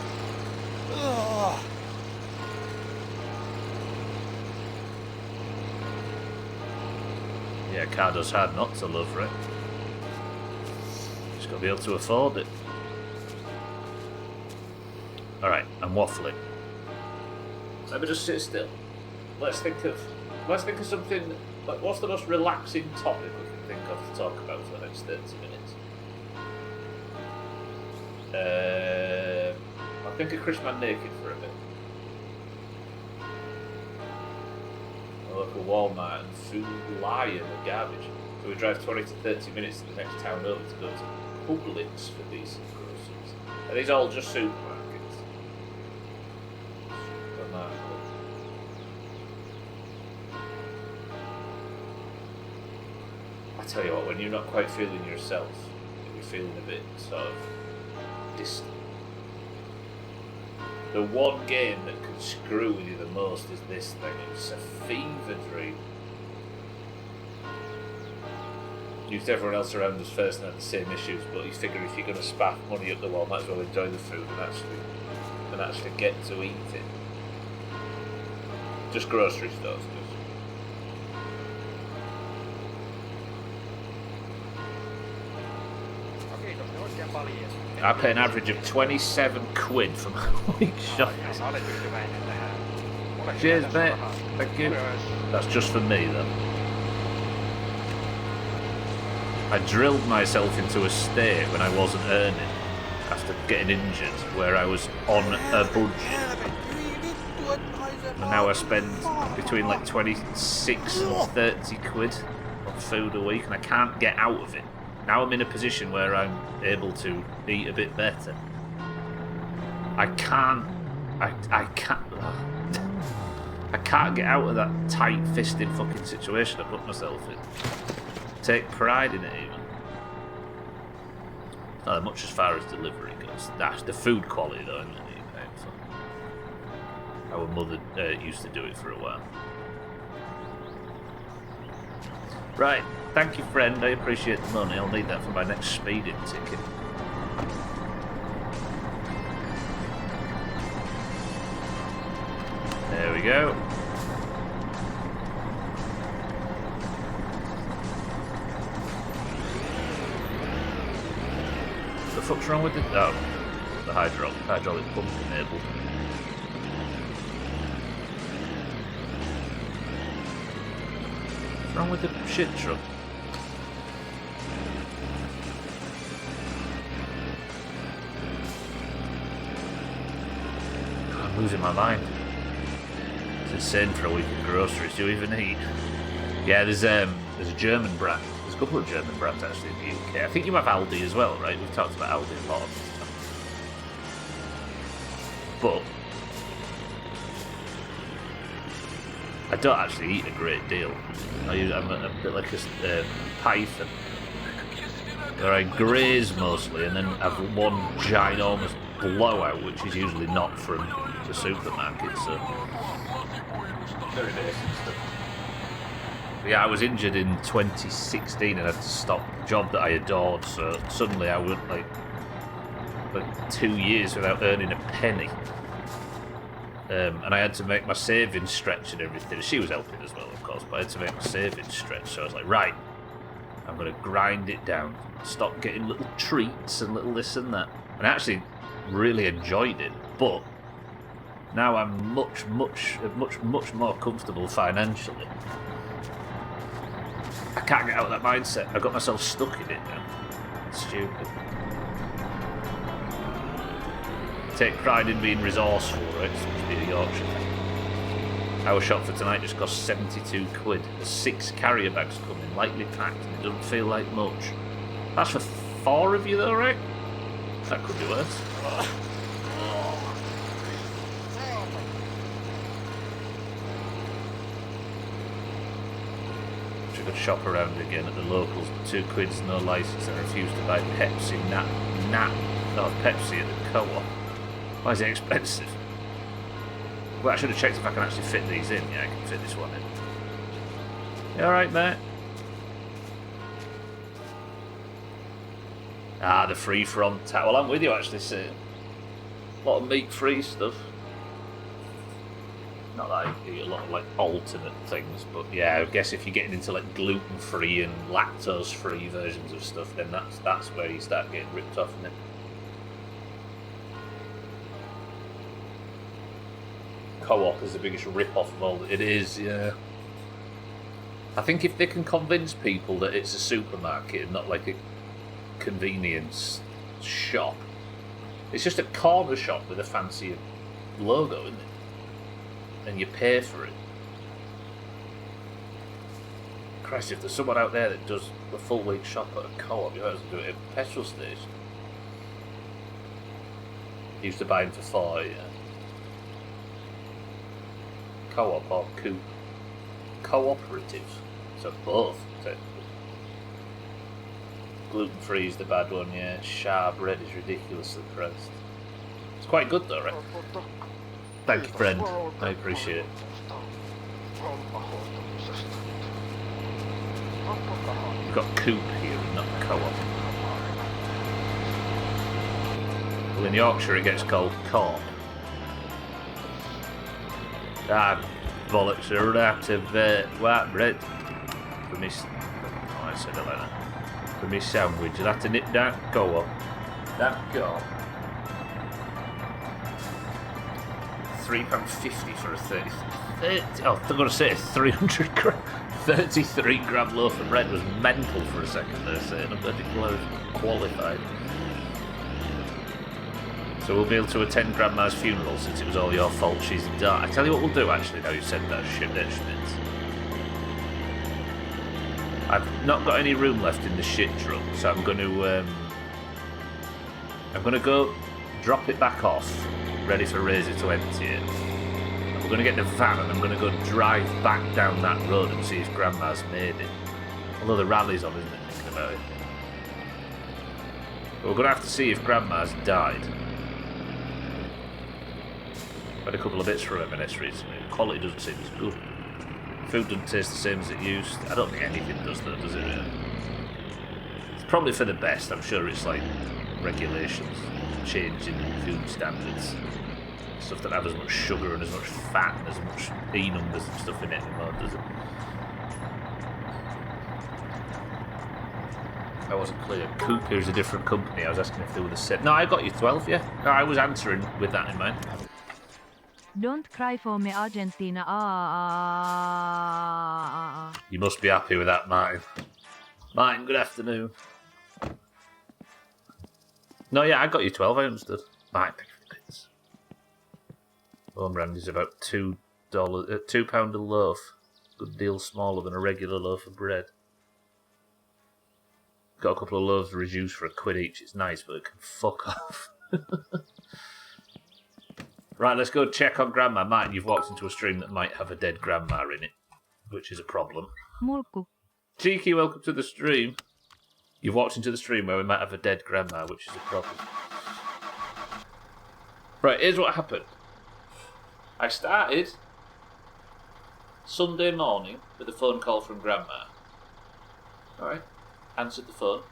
Yeah, car does hard not to love, right? Just got to be able to afford it. Alright, I'm waffling. Let me just sit still. Let's think of Let's think of something. Like, what's the most relaxing topic we can think of to talk about for the next 30 minutes? I'll think of Chris Man Naked for a bit. A local Walmart and food lion and garbage. So we drive 20 to 30 minutes to the next town over to go to Publix for decent groceries. Are these all just supermarkets? Supermarket. I tell you what, when you're not quite feeling yourself, you're feeling a bit sort of distant. The one game that could screw with you the most is this thing. It's a fever dream. Used everyone else around us first and had the same issues, but you figure if you're going to spaff money up the wall, might as well enjoy the food and actually get to eat it. Just grocery stores. I pay an average of 27 quid for my week shopping. Cheers, mate. Thank you. That's just for me, though. I drilled myself into a state when I wasn't earning after getting injured, where I was on a budget. And now I spend between like 26 and 30 quid on food a week, and I can't get out of it. Now I'm in a position where I'm able to eat a bit better. I can't get out of that tight-fisted fucking situation I put myself in. Take pride in it even. Not that much as far as delivery goes. That's the food quality though, isn't it? Our mother used to do it for a while. Right, thank you friend, I appreciate the money. I'll need that for my next speeding ticket. There we go. What the fuck's wrong with it? Oh, the hydraulic pump enabled. What's wrong with the shit truck? I'm losing my mind. It's insane for a week of groceries. Do you even eat? Yeah, there's a German brand. There's a couple of German brands actually in the UK. I think you have Aldi as well, right? We've talked about Aldi a lot. But I don't actually eat a great deal. I'm a bit like a python, where I graze mostly and then have one ginormous blowout, which is usually not from the supermarket, so very basic stuff. But yeah, I was injured in 2016 and had to stop a job that I adored, so suddenly I went like 2 years without earning a penny. And I had to make my savings stretch and everything. She was helping as well, of course, but I had to make my savings stretch. So I was like, right, I'm going to grind it down. Stop getting little treats and little this and that. And I actually really enjoyed it, but now I'm much more comfortable financially. I can't get out of that mindset. I got myself stuck in it now. It's stupid. Take pride in being resourceful, right? It's supposed to be a Yorkshire thing. Our shop for tonight just cost 72 quid. There's 6 carrier bags coming, lightly packed, and it doesn't feel like much. That's for 4 of you though, right? That could be worse. I could shop around again at the locals, but 2 quid's no licence. I refuse to buy Pepsi, Pepsi at the co-op. Why is it expensive? Well, I should have checked if I can actually fit these in. Yeah, I can fit this one in. You alright, mate? Ah, the free from tap. Well, I'm with you actually, see. A lot of meat-free stuff. Not that I eat a lot of like alternate things, but yeah, I guess if you're getting into like gluten-free and lactose-free versions of stuff, then that's where you start getting ripped off, isn't it? Co-op is the biggest rip-off of all. It is, yeah. I think if they can convince people that it's a supermarket and not like a convenience shop, it's just a corner shop with a fancy logo, isn't it? And you pay for it. Christ, if there's someone out there that does a full week shop at a co-op, you might as well do it at a petrol station. Used to buy them for 4, yeah. Co-op or coop. Cooperative. So both. Gluten-free is the bad one, yeah. Char bread is ridiculously priced. It's quite good though, right? Thank you, friend. I appreciate it. We've got coop here, not co-op. Well, in Yorkshire it gets called co-op. Ah, bollocks, a wrap of white bread. For me, oh, I said it like that. For me sandwich, I'll have to nip that co-op. That co-op. £3.50 for a 30. Oh, I'm going to say 300 gram. 33 gram loaf of bread was mental for a second there, saying I'm bloody qualified. So we'll be able to attend Grandma's funeral since it was all your fault she's died. I tell you what we'll do actually now you've said that shit. I've not got any room left in the shit truck, so I'm going to go drop it back off, ready for Razor to empty it. And we're going to get the van and I'm going to go drive back down that road and see if Grandma's made it. Although the rally's on, isn't it, thinking about it. But we're going to have to see if Grandma's died. Had a couple of bits from M&S recently. The quality doesn't seem as good. Food doesn't taste the same as it used. I don't think anything does though, does it really? It's probably for the best. I'm sure it's like regulations, change in food standards. Stuff that have as much sugar and as much fat and as much E numbers and stuff in it anymore, does it? I wasn't clear. Cooper is a different company. I was asking if they were the same. No, I got you 12, yeah. No, I was answering with that in mind. Don't cry for me, Argentina. You must be happy with that, Martin. Martin, good afternoon. No, yeah, I got you 12, I understood. Martin, thank you for the bits. Home brand is about £2 a loaf. Good deal smaller than a regular loaf of bread. Got a couple of loaves reduced for £1 each. It's nice, but it can fuck off. Right, let's go check on Grandma. Martin, you've walked into a stream that might have a dead Grandma in it, which is a problem. Mulku. Cheeky, welcome to the stream. You've walked into the stream where we might have a dead Grandma, which is a problem. Right, here's what happened. I started Sunday morning with a phone call from Grandma. Alright, answered the phone.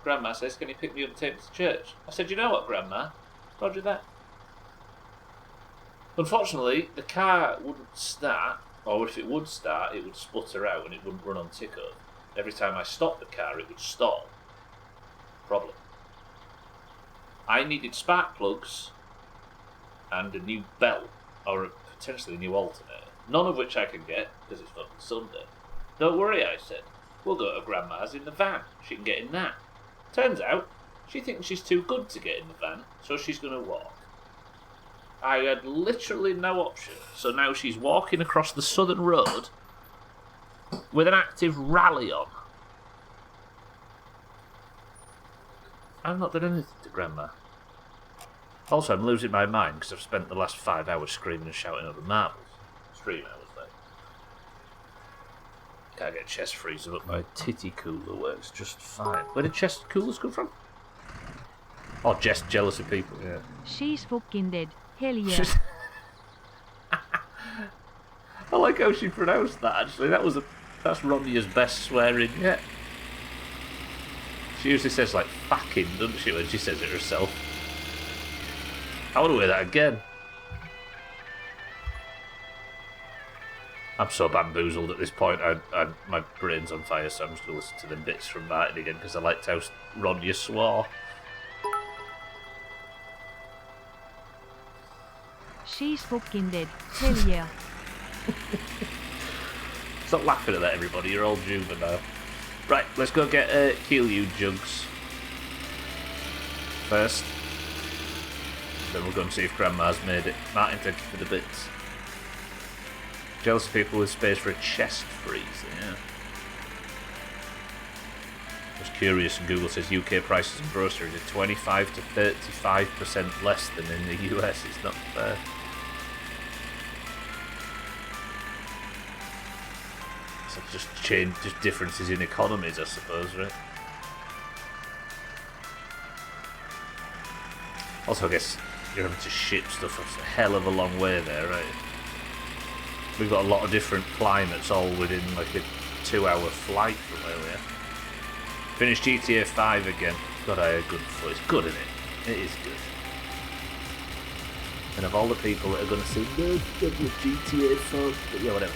Grandma says, can you pick me up and take me to church? I said, you know what, Grandma? Roger that. Unfortunately, the car wouldn't start, or if it would start, it would sputter out and it wouldn't run on tick-up. Every time I stopped the car, it would stall. Problem. I needed spark plugs and a new belt, or potentially a new alternator, none of which I can get because it's fucking Sunday. Don't worry, I said. We'll go to Grandma's in the van. She can get in that. Turns out, she thinks she's too good to get in the van, so she's going to walk. I had literally no option, so now she's walking across the southern road with an active rally on. I've not done anything to Grandma. Also, I'm losing my mind because I've spent the last 5 hours screaming and shouting over marbles. 3 hours, though. Can't get chest freezer, but my titty cooler works just fine. Where did chest coolers come from? Oh, just jealous of people, yeah. She's fucking dead. Hell yeah. I like how she pronounced that, actually. That's Ronia's best swearing yet. She usually says, like, fucking, doesn't she, when she says it herself. I want to hear that again. I'm so bamboozled at this point. My brain's on fire, so I'm just going to listen to the bits from Martin again, because I liked how Ronia swore. She's fucking dead. Hell yeah. stop laughing at that, everybody. You're all juvenile. Right, let's go get Keelue jugs first. Then we'll go and see if Grandma's made it. Martin, thank you for the bits. Jealous of people with space for a chest freezer, yeah. Just curious, and Google says UK prices in groceries are 25 to 35% less than in the US. It's not fair. So just differences in economies, I suppose, right? Also, I guess you're having to ship stuff a hell of a long way there, right? We've got a lot of different climates all within like a 2-hour flight from where we are. Finished GTA 5 again. God, I had good fun. It's good, isn't it? It is good. And of all the people that are going to say, no, stop with GTA 5. But yeah, whatever.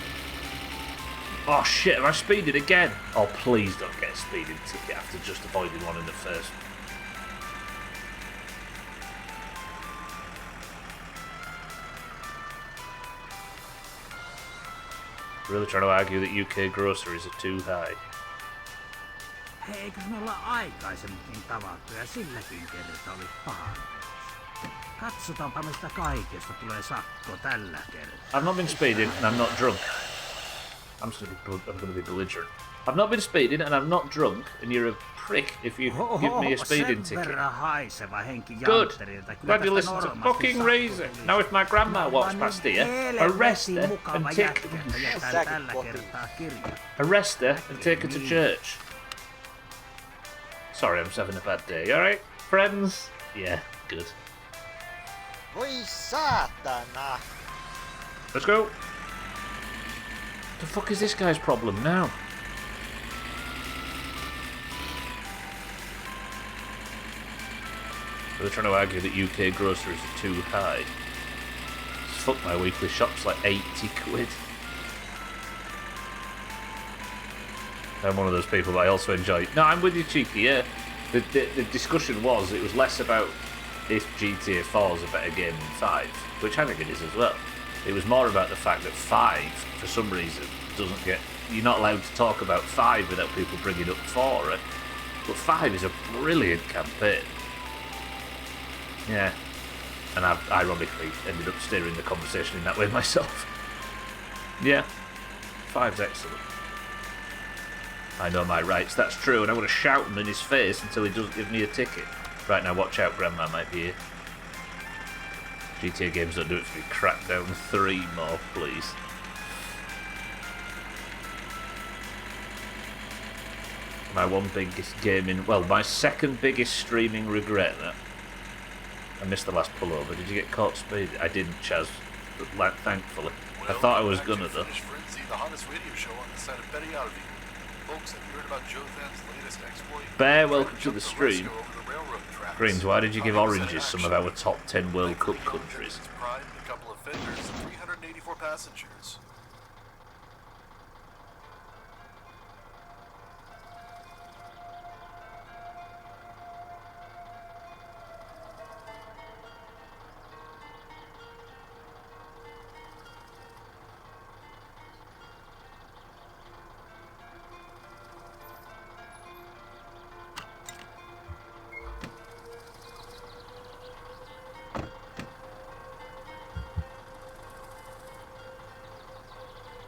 Oh shit, have I speeded again? Oh, please don't get a speeding ticket after just avoiding one in the first. Really trying to argue that UK groceries are too high. Hei, eikös me olla aikaisemminkin tavattu ja silläkin kertaa oli paha. Katsotaanpa mistä kaikesta tulee sakko tällä kertaa. I've not been speeding and I'm not drunk. I'm going to be belligerent. I've not been speeding and I'm not drunk, and you're a prick if you give me a speeding ticket. Good. Glad you listened to fucking reason. Now if my grandma walks past here, arrest her and take her to church. Sorry, I'm just having a bad day. Alright, friends? Yeah, good. Voi saatana! Let's go. The fuck is this guy's problem now? They're trying to argue that UK groceries are too high. Fuck, my weekly shop's like 80 quid. I'm one of those people that I also enjoy. No, I'm with you, Cheeky, yeah. The discussion was, it was less about if GTA 4 is a better game than 5, which I think it is as well. It was more about the fact that 5, for some reason, doesn't get... You're not allowed to talk about 5 without people bringing up 4, right? But 5 is a brilliant campaign. Yeah. And I've ironically ended up steering the conversation in that way myself. Yeah. 5's excellent. I know my rights, that's true, and I'm going to shout him in his face until he doesn't give me a ticket. Right, now watch out, Grandma might be here. GTA games don't do it for me. Crackdown 3 more, please. My one biggest gaming... Well, my second biggest streaming regret, that. I missed the last pullover. Did you get caught speeding? I didn't, Chaz. But, thankfully. I thought I was gonna, though. Frenzy, the hottest radio show on the side of Betty Outby. Folks, have you heard about Jothan's latest exploit? Bear, welcome to the stream. Greens, why did you give oranges some of our top 10 World Cup countries? Pride, a couple of fenders, 384 passengers.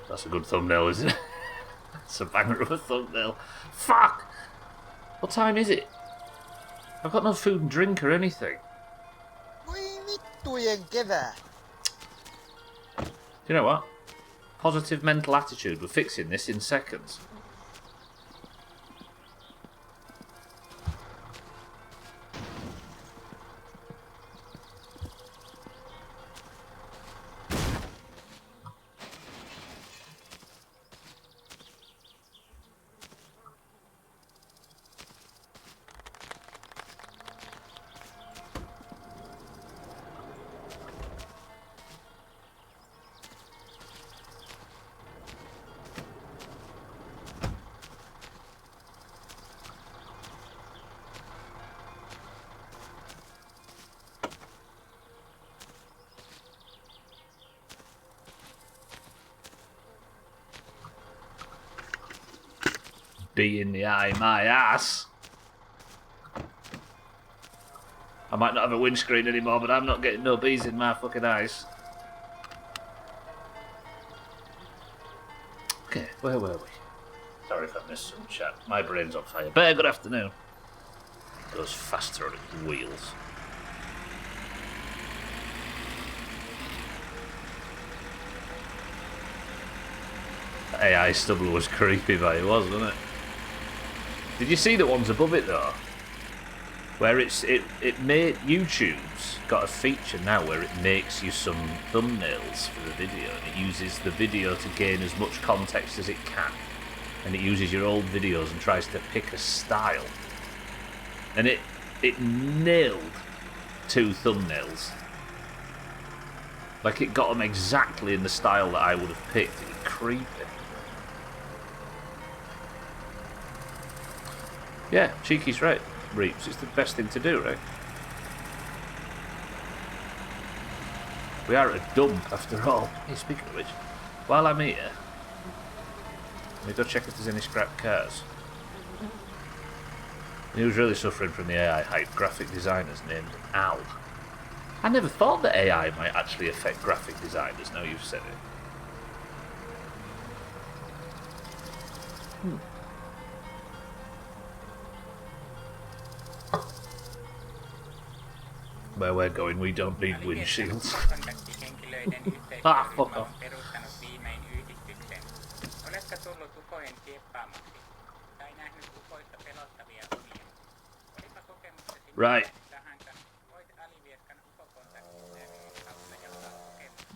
That's a good thumbnail, isn't it? That's a banger of a thumbnail. Fuck! What time is it? I've got no food and drink or anything. Voi vittujen kevää. Do you know what? Positive mental attitude. We're fixing this in seconds. bee in the eye, my ass. I might not have a windscreen anymore, but I'm not getting no bees in my fucking eyes. Okay, where were we? Sorry if I missed some chat. My brain's on fire. Bear, good afternoon. It goes faster on its wheels. The AI stubble was creepy, but it was, wasn't it? Did you see the ones above it though? Where it made YouTube's got a feature now where it makes you some thumbnails for the video, and it uses the video to gain as much context as it can, and it uses your old videos and tries to pick a style, and it nailed 2 thumbnails. Like it got them exactly in the style that I would have picked. It was creepy. Yeah, Cheeky's right. Reaps, it's the best thing to do, right? We are at a dump after all. Hey, speaking of which, while I'm here, let me go check if there's any scrap cars. He was really suffering from the AI hype. Graphic designers named Al. I never thought that AI might actually affect graphic designers. Now you've said it. Where we're going, we don't need windshields. Ah, fuck off. Right.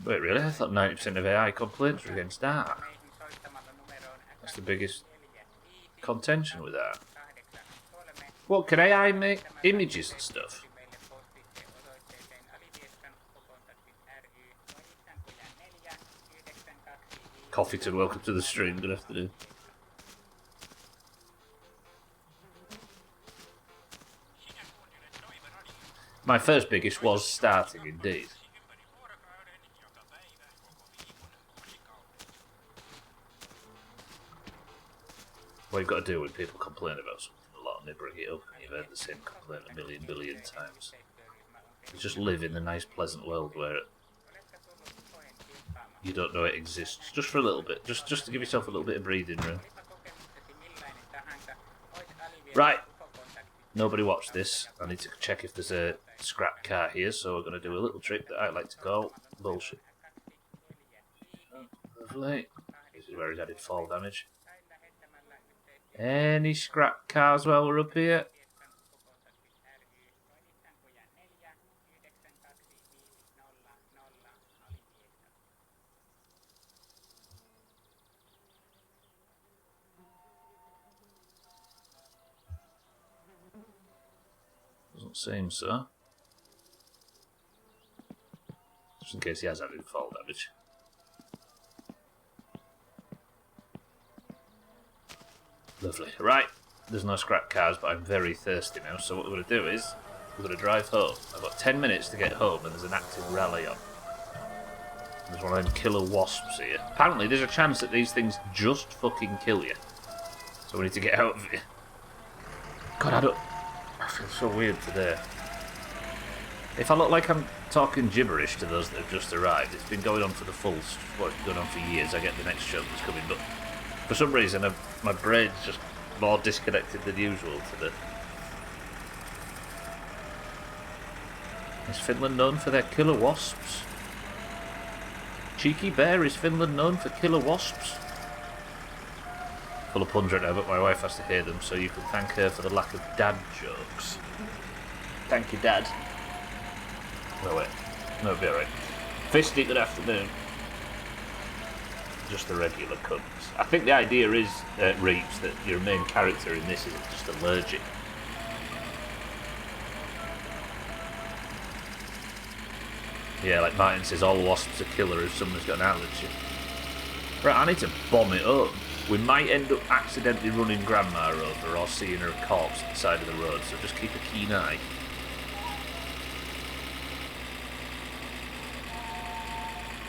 Wait, really? I thought 90% of AI complaints were against that. That's the biggest contention with that. What, can AI make images and stuff? Coffeeton, welcome to the stream. Good afternoon. My first biggest was starting, indeed. What you've got to do when people complain about something a lot and they bring it up, and you've heard the same complaint a billion times. You just live in a nice, pleasant world where you don't know it exists, just for a little bit, just to give yourself a little bit of breathing room. Right, nobody watched this. I need to check if there's a scrap car here, so we're going to do a little trick that I like to call bullshit. Lovely. This is where he's added fall damage. Any scrap cars while we're up here? Doesn't seem so. Just in case he has added fall damage. Lovely. Right, there's no scrap cars, but I'm very thirsty now, so what we're going to do is we're going to drive home. I've got 10 minutes to get home, and there's an active rally on. There's one of them killer wasps here. Apparently, there's a chance that these things just fucking kill you. So we need to get out of here. God, I feel so weird today. If I look like I'm talking gibberish to those that have just arrived, it's been going on for the full, well, it's been going on for years. I get the next show that's coming, but for some reason my brain's just more disconnected than usual today. Is Finland known for their killer wasps? Cheeky Bear, is Finland known for killer wasps? Full of puns right now, but my wife has to hear them, so you can thank her for the lack of dad jokes. Thank you, Dad. No, wait. No, it'll be alright. Fisty, good afternoon. Just the regular cunts. I think the idea is, Reeps, that your main character in this is just allergic. Yeah, like Martin says, all wasps are killer if someone's got an allergy. Right, I need to bomb it up. We might end up accidentally running Grandma over or seeing her corpse at the side of the road, so just keep a keen eye.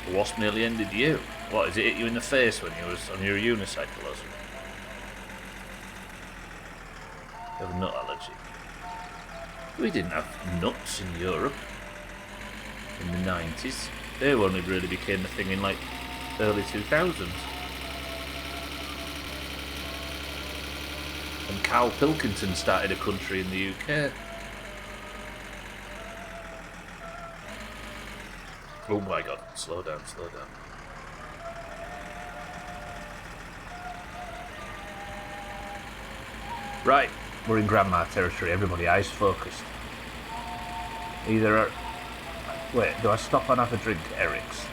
The wasp nearly ended you. What, is it hit you in the face when you was on your unicycle or something? You have a nut allergy. We didn't have nuts in Europe in the 90s. They only really became a thing in like early 2000s. And Carl Pilkington started a country in the UK. Oh my god, slow down, slow down. Right, we're in grandma territory, everybody eyes focused. Wait, do I stop and have a drink at Eric's?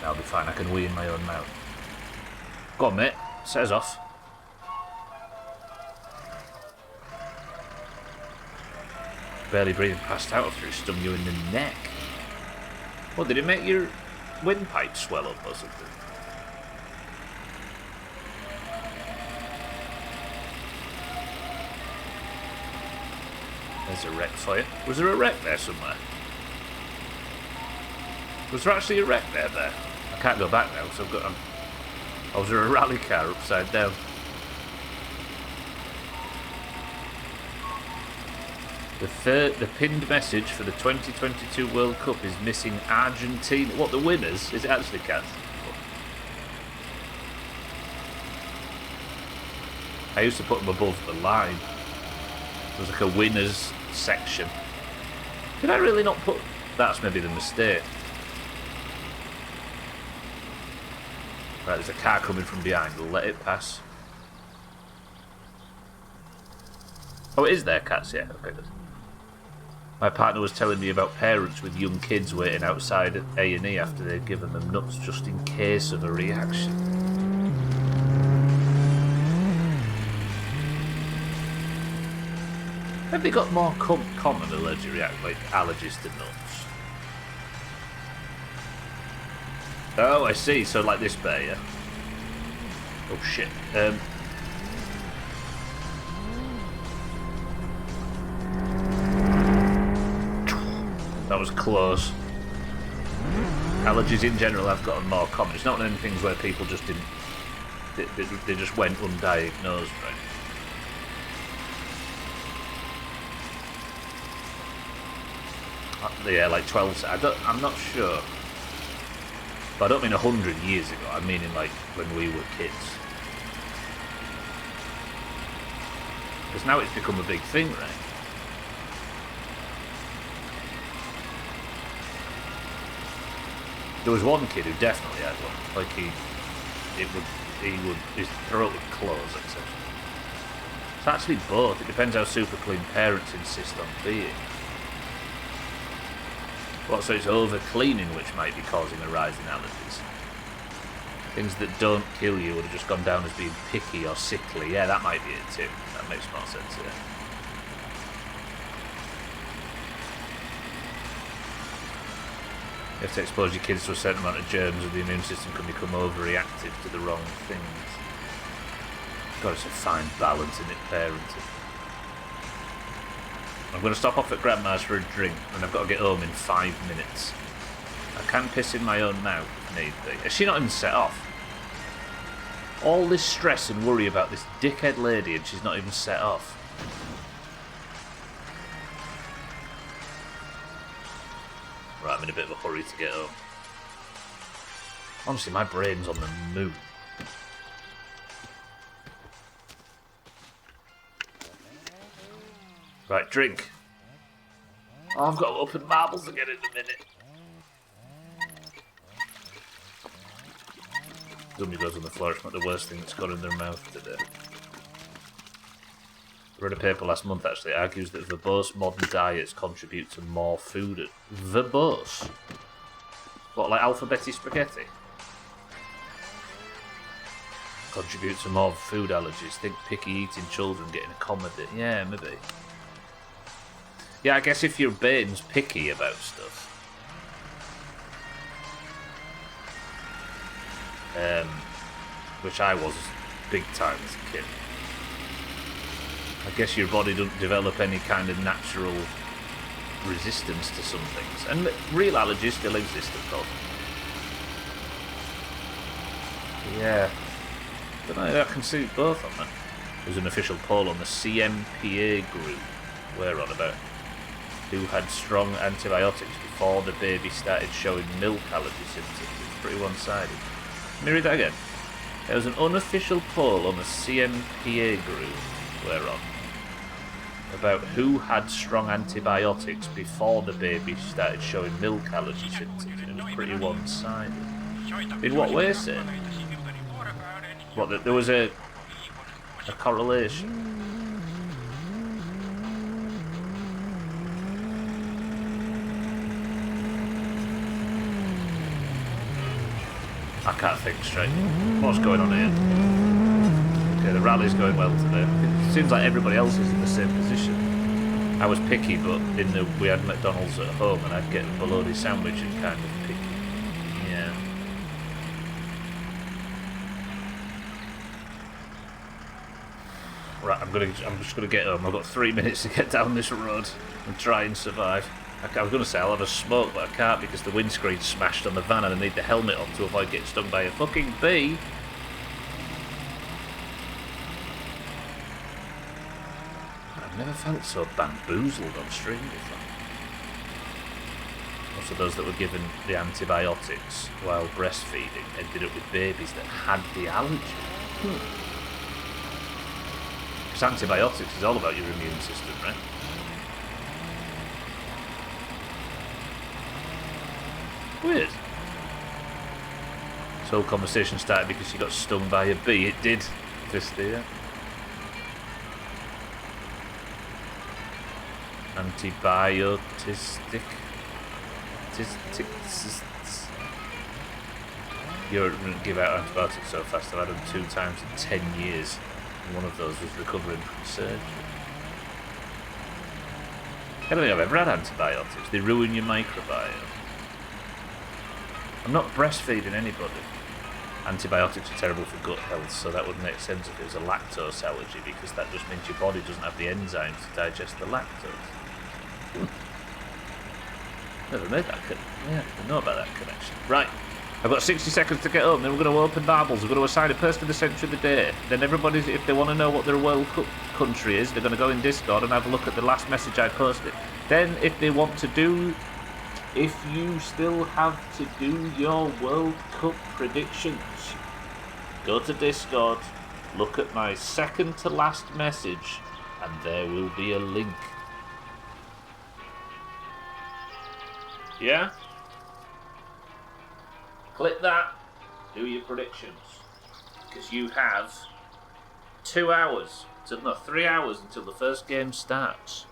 That'll be fine, I can wee in my own mouth. Go on mate, set us off. Barely breathing, passed out after it stung you in the neck. What, did it make your windpipe swell up or something? There's a wreck for you. Was there a wreck there somewhere? Was there actually a wreck there? I can't go back now because I've got... Oh, was there a rally car upside down? The pinned message for the 2022 World Cup is missing Argentina. What, the winners? Is it actually cats? I used to put them above the line. There's like a winners section. Did I really not put... That's maybe the mistake. Right, there's a car coming from behind. We'll let it pass. Oh, it is there, cats, yeah. Okay, good. My partner was telling me about parents with young kids waiting outside at A&E after they'd given them nuts just in case of a reaction. Have they got more common allergies to nuts? Oh, I see. So like this bear, yeah. Oh shit. That was close. Allergies in general have gotten more common. It's not one of them things where people just didn't... They just went undiagnosed, right? Yeah, like 12... I'm not sure. But I don't mean 100 years ago. I mean in like when we were kids. Because now it's become a big thing, right? There was one kid who definitely had one. Like his throat would close, etc. It's actually both. It depends how super clean parents insist on being. Well, so it's over cleaning which might be causing a rise in allergies. Things that don't kill you would have just gone down as being picky or sickly. Yeah, that might be it too. That makes more sense, yeah. You have to expose your kids to a certain amount of germs or the immune system can become overreactive to the wrong things. God, it's a fine balance in it, parenting. I'm going to stop off at Grandma's for a drink and I've got to get home in 5 minutes. I can piss in my own mouth if need be. Has she not even set off? All this stress and worry about this dickhead lady and she's not even set off. Right, I'm in a bit of a hurry to get home. Honestly, my brain's on the moon. Right, drink. Oh, I've got to open marbles again in a minute. Dummy goes on the floor. It's not the worst thing that's gone in their mouth today. I read a paper last month actually. It argues that verbose modern diets contribute to more food. Verbose? What, like alphabeti spaghetti? Contribute to more food allergies. Think picky eating children getting accommodated. Yeah, maybe. Yeah, I guess if your brain's picky about stuff. Which I was big time as a kid. I guess your body doesn't develop any kind of natural resistance to some things. And real allergies still exist, of course. Yeah. But I can see both on that. There's an official poll on the CMPA group. We're on about who had strong antibiotics before the baby started showing milk allergy symptoms. It's pretty one-sided. Let me read that again. There was an unofficial poll on the CMPA group we're on about who had strong antibiotics before the baby started showing milk allergy symptoms. It was pretty one-sided. In what way, sir? What, that there was a correlation? I can't think straight. What's going on here? Okay, the rally's going well today. It seems like everybody else is in the same position. I was picky, but we had McDonald's at home and I'd get a bologna sandwich and kind of picky. Yeah. Right, I'm just gonna get home. I've got 3 minutes to get down this road and try and survive. I was going to say I'll have a smoke, but I can't because the windscreen's smashed on the van and I need the helmet on to avoid getting stung by a fucking bee. I've never felt so bamboozled on stream before. Also, those that were given the antibiotics while breastfeeding ended up with babies that had the allergy. Because antibiotics is all about your immune system, right? Weird. This whole conversation started because she got stung by a bee. It did, Vistia. Antibiotic. You don't give out antibiotics so fast. I've had them 2 times in 10 years. And one of those was recovering from surgery. I don't think I've ever had antibiotics. They ruin your microbiome. I'm not breastfeeding anybody. Antibiotics are terrible for gut health, so that would make sense if it was a lactose allergy, because that just means your body doesn't have the enzymes to digest the lactose. Never made that connection. Yeah, I know about that connection. Right, I've got 60 seconds to get home, then we're going to open marbles, we're going to assign a person of the century of the day. Then everybody, if they want to know what their World Cup country is, they're going to go in Discord and have a look at the last message I posted. Then if they want to do... If you still have to do your World Cup predictions, go to Discord, look at my second to last message, and there will be a link. Yeah? Click that, do your predictions, because you have 2 hours, no, 3 hours until the first game starts.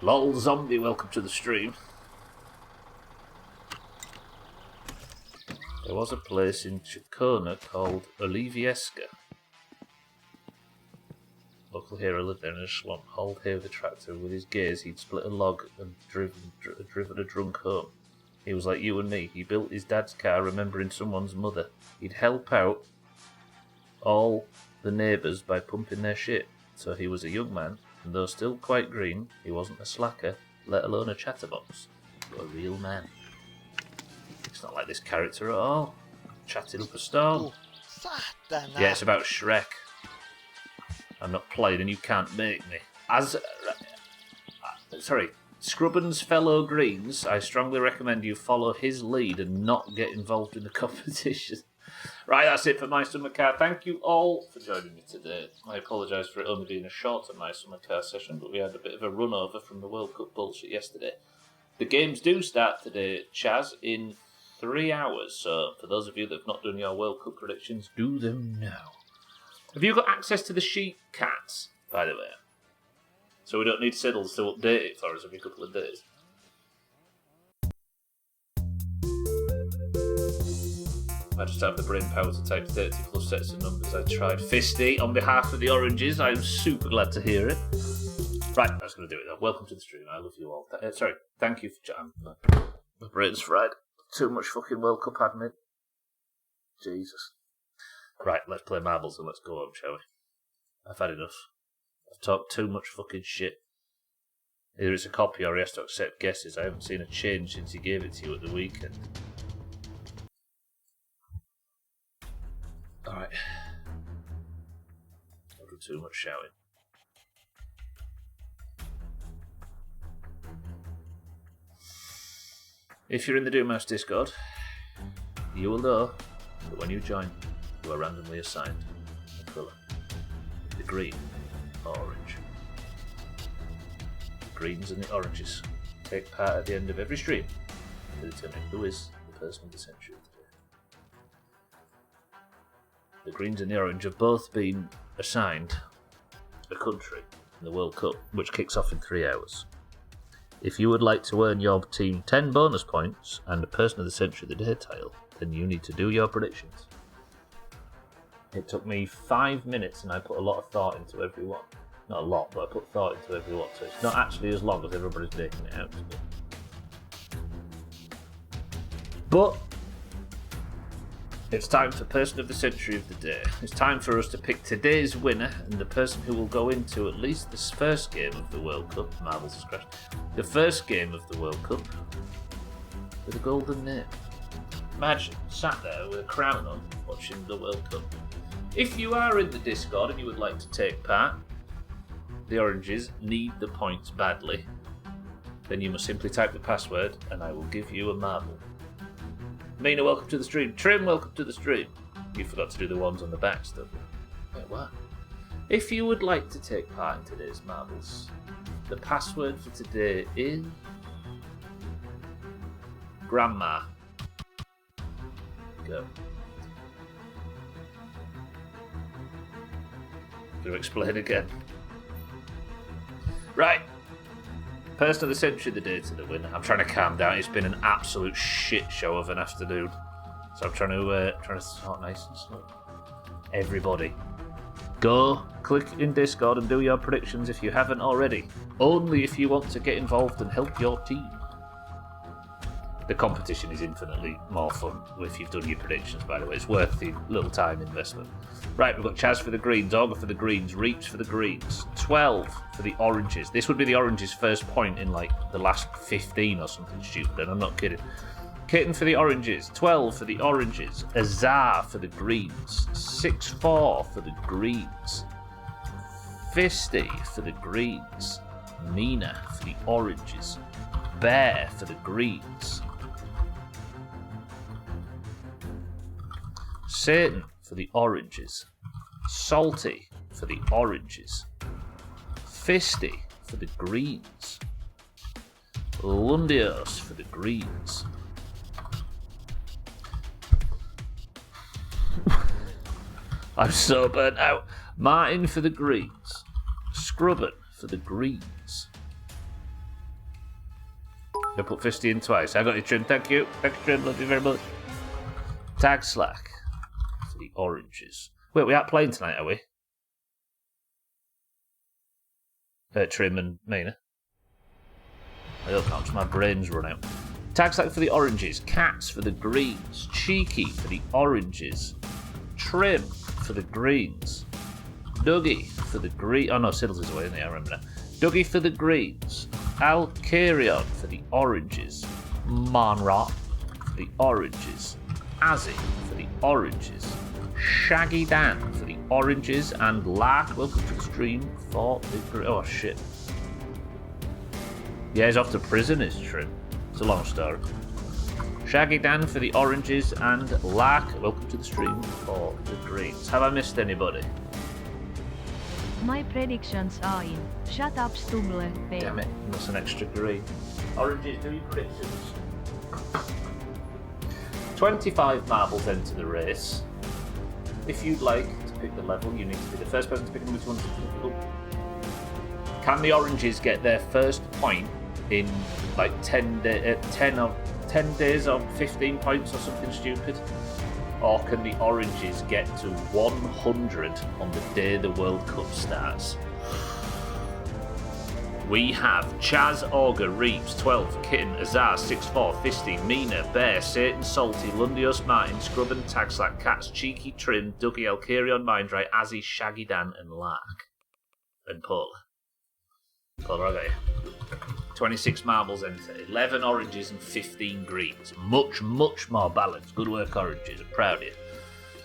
Lol Zombie, welcome to the stream. There was a place in Chicona called Olivieska. Local hero lived there in a slump, hauled hay with a tractor. With his gaze, he'd split a log and driven a drunk home. He was like you and me. He built his dad's car remembering someone's mother. He'd help out all the neighbours by pumping their shit. So he was a young man, and though still quite green, he wasn't a slacker, let alone a chatterbox, but a real man. It's not like this character at all. Chatting up a storm. Yeah, it's about Shrek. I'm not playing and you can't make me. Sorry, Scrubbins fellow Greens, I strongly recommend you follow his lead and not get involved in the competition. Right, that's it for My Summer Car. Thank you all for joining me today. I apologise for it only being a shorter My Summer Car session, but we had a bit of a run over from the World Cup bullshit yesterday. The games do start today, Chaz, in 3 hours, so for those of you that have not done your World Cup predictions, do them now. Have you got access to the sheep cats, by the way? So we don't need Siddles to update it for us every couple of days. I just have the brain power to type 30 plus sets of numbers. I tried. Fisty, on behalf of the Oranges, I'm super glad to hear it. Right, I was going to do it though. Welcome to the stream. I love you all. Sorry, thank you for chatting. My brain's fried. Too much fucking World Cup admin. Jesus. Right, let's play marbles and let's go home, shall we? I've had enough. I've talked too much fucking shit. Either it's a copy or he has to accept guesses. I haven't seen a change since he gave it to you at the weekend. Alright. too much shouting. If you're in the Doomhaus Discord, you will know that when you join, you are randomly assigned a colour. The green or orange. The greens and the oranges take part at the end of every stream to determine who is the person of the century of the day. The greens and the orange have both been assigned a country in the World Cup, which kicks off in 3 hours. If you would like to earn your team 10 bonus points and a person of the century of the day title, then you need to do your predictions. It took me 5 minutes and I put a lot of thought into every one. Not a lot, but I put thought into every one, so it's not actually as long as everybody's making it out to be. But it's time for Person of the Century of the Day. It's time for us to pick today's winner and the person who will go into at least this first game of the World Cup. Marbles has crashed. The first game of the World Cup with a golden name. Imagine, sat there with a crown on, watching the World Cup. If you are in the Discord and you would like to take part, the oranges need the points badly, then you must simply type the password and I will give you a marble. Mina, welcome to the stream. Trim, welcome to the stream. You forgot to do the ones on the back stuff. Wait, what? If you would like to take part in today's marbles, the password for today is Grandma. Go. Gonna explain again. Right. Person of the century of the day to the winner. I'm trying to calm down. It's been an absolute shit show of an afternoon, so I'm trying to start nice and slow. Everybody, go click in Discord and do your predictions if you haven't already. Only if you want to get involved and help your team. The competition is infinitely more fun if you've done your predictions, by the way. It's worth the little time investment. Right, we've got Chaz for the greens, Augur for the greens, Reaps for the greens, 12 for the oranges. This would be the oranges' first point in like the last 15 or something stupid, and I'm not kidding. Kitten for the oranges, 12 for the oranges, Azar for the greens, 6-4 for the greens, Fisty for the greens, Mina for the oranges, Bear for the greens, Satan for the oranges, Salty for the oranges, Fisty for the greens, Lundios for the greens, I'm so burnt out, Martin for the greens, Scrubbin for the greens. I put Fisty in twice. I got you, Trim. Thank you. Thank you, Trim. Love you very much. Tag Slack for the oranges. Wait, we aren't playing tonight, are we? Trim and Mina. I hope not, my brain's run out. Tag Slack for the oranges. Cats for the greens. Cheeky for the oranges. Trim for the greens. Dougie for the green. Oh no, Siddles is away, isn't he? I remember that. Dougie for the greens. Alcarion for the oranges. Monrock for the oranges. Azzy for the oranges. Shaggy Dan for the oranges. And Lark, welcome to the stream for the oh shit. Yeah, he's off to prison, is Trim. It's a long story. Shaggy Dan for the oranges. And Lark, welcome to the stream for the greens. Have I missed anybody? My predictions are in. Shut up, Stubble. Damn it, that's an extra green. Oranges, do your predictions. 25 marbles enter the race. If you'd like to pick the level, you need to be the first person to pick which one's difficult. Can the oranges get their first point in like 10 days or 15 points or something stupid? Or can the oranges get to 100 on the day the World Cup starts? We have Chaz, Augur, Reeves, 12, Kitten, Azar, 6-4, Fisty, Mina, Bear, Satan, Salty, Lundios, Martin, Scrubbin, Tagslack, Cats, Cheeky, Trim, Dougie, Alcarion, Mindray, Azzy, Shaggy Dan, and Lark. And Paula. Paula, I got you. 26 marbles enter, 11 oranges and 15 greens. Much, much more balanced. Good work, oranges. I'm proud of you.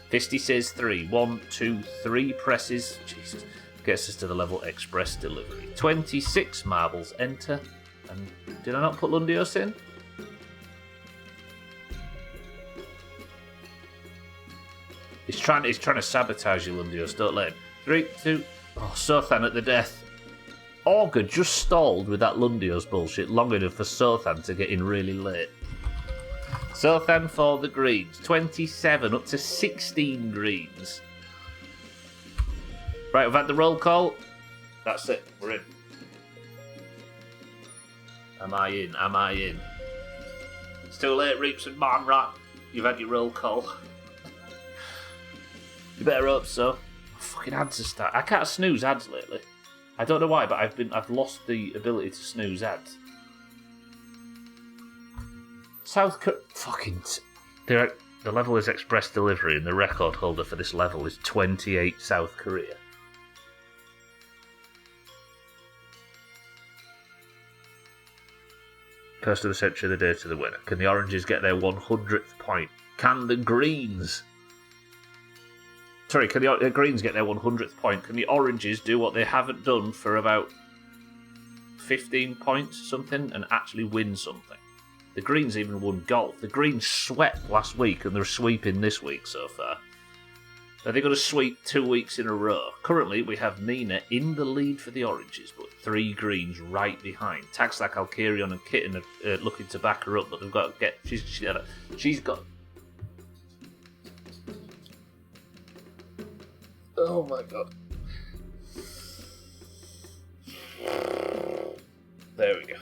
Fisty says 3. 1, 2, 3 presses. Jesus. Gets us to the level express delivery. 26 marbles enter. And did I not put Lundios in? He's trying to sabotage you, Lundios. Don't let him. 3, 2... Oh, Sothan at the death. Augur just stalled with that Lundios bullshit long enough for Sothan to get in really late. Sothan for the greens. 27 up to 16 greens. Right, we've had the roll call. That's it. We're in. Am I in? Am I in? It's too late, Reaps and Marmrat. You've had your roll call. You better hope so. Fucking ads are start. I can't snooze ads lately. I don't know why, but I've lost the ability to snooze ads. South Korea. The level is express delivery, and the record holder for this level is 28 South Korea. Person of the century of the day to the winner. Can the oranges get their 100th point? Can the greens? Sorry, can the greens get their 100th point? Can the oranges do what they haven't done for about 15 points or something and actually win something? The greens even won golf. The greens swept last week and they're sweeping this week so far. Are they going to sweep 2 weeks in a row? Currently, we have Mina in the lead for the oranges, but 3 greens right behind. Tagslack, Alkirion and Kitten are looking to back her up, but they've got to get... She's got... Oh my god. There we go.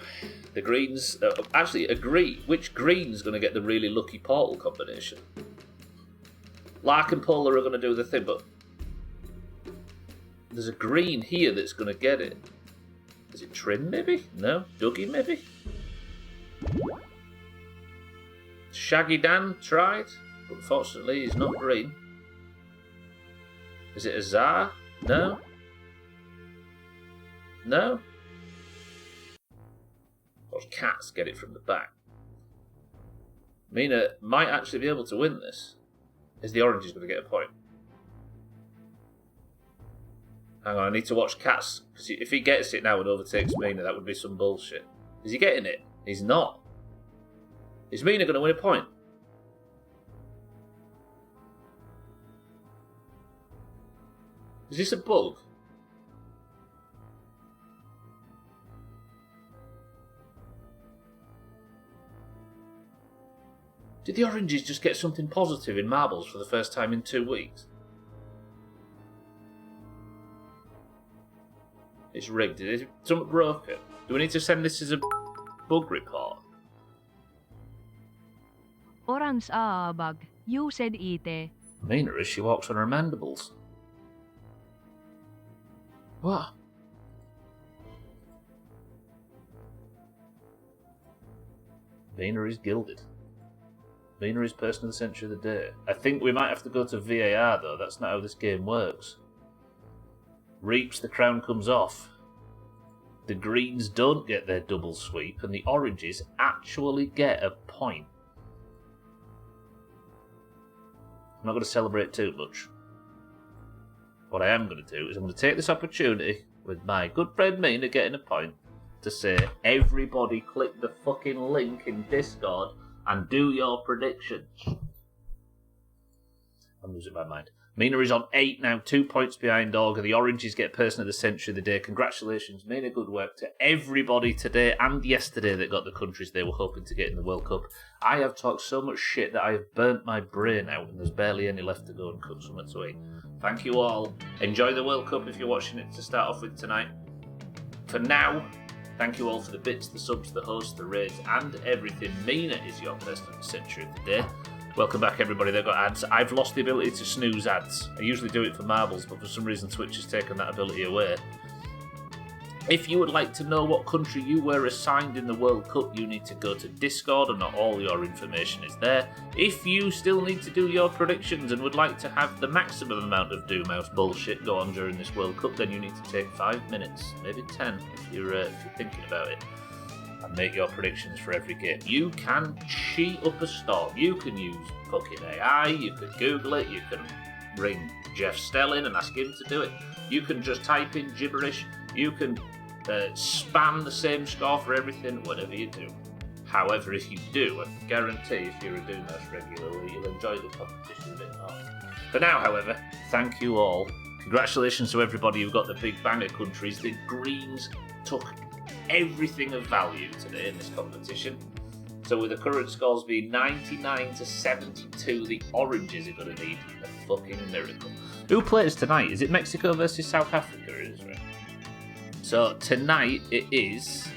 The greens... actually, agree. Which green's going to get the really lucky portal combination? Lark and Polar are going to do the thing, but... There's a green here that's going to get it. Is it Trim, maybe? No? Dougie, maybe? Shaggy Dan tried, but unfortunately he's not green. Is it Azar? No? No? Or Cats get it from the back. Mina might actually be able to win this. Is the orange going to get a point? Hang on, I need to watch Cats. Because if he gets it now and overtakes Mina, that would be some bullshit. Is he getting it? He's not. Is Mina going to win a point? Is this a bug? Did the oranges just get something positive in marbles for the first time in 2 weeks? It's rigged. Is it something broken? Do we need to send this as a bug report? Orange bug. You said it. Mina as she walks on her mandibles. What? Mina is gilded. Mina is person of the century of the day. I think we might have to go to VAR though. That's not how this game works. Reaps, the crown comes off. The greens don't get their double sweep, and the oranges actually get a point. I'm not going to celebrate too much. What I am going to do is I'm going to take this opportunity with my good friend Mina getting a point to say, everybody click the fucking link in Discord and do your predictions. I'm losing my mind. Mina is on 8 now, 2 points behind Augur. The oranges get person of the century of the day. Congratulations, Mina. Good work to everybody today and yesterday that got the countries they were hoping to get in the World Cup. I have talked so much shit that I have burnt my brain out and there's barely any left to go and cook something to eat. Thank you all. Enjoy the World Cup if you're watching it to start off with tonight. For now, thank you all for the bits, the subs, the hosts, the raids, and everything. Mina is your person of the century of the day. Welcome back, everybody. They've got ads. I've lost the ability to snooze ads. I usually do it for marbles, but for some reason Twitch has taken that ability away. If you would like to know what country you were assigned in the World Cup, you need to go to Discord, and not all your information is there. If you still need to do your predictions and would like to have the maximum amount of Doomhaus bullshit go on during this World Cup, then you need to take 5 minutes, maybe 10, if you're thinking about it, and make your predictions for every game. You can cheat up a storm. You can use fucking AI, you can Google it, you can ring Jeff Stelling and ask him to do it. You can just type in gibberish. You can spam the same score for everything, whatever you do. However, if you do, I guarantee if you're a Doomhaus regularly, you'll enjoy the competition a bit more. For now, however, thank you all. Congratulations to everybody who got the big banger countries. The Greens took everything of value today in this competition. So with the current scores being 99 to 72, the Oranges are going to need a fucking miracle. Who plays tonight? Is it Mexico versus South Africa? It is, right? So tonight it is...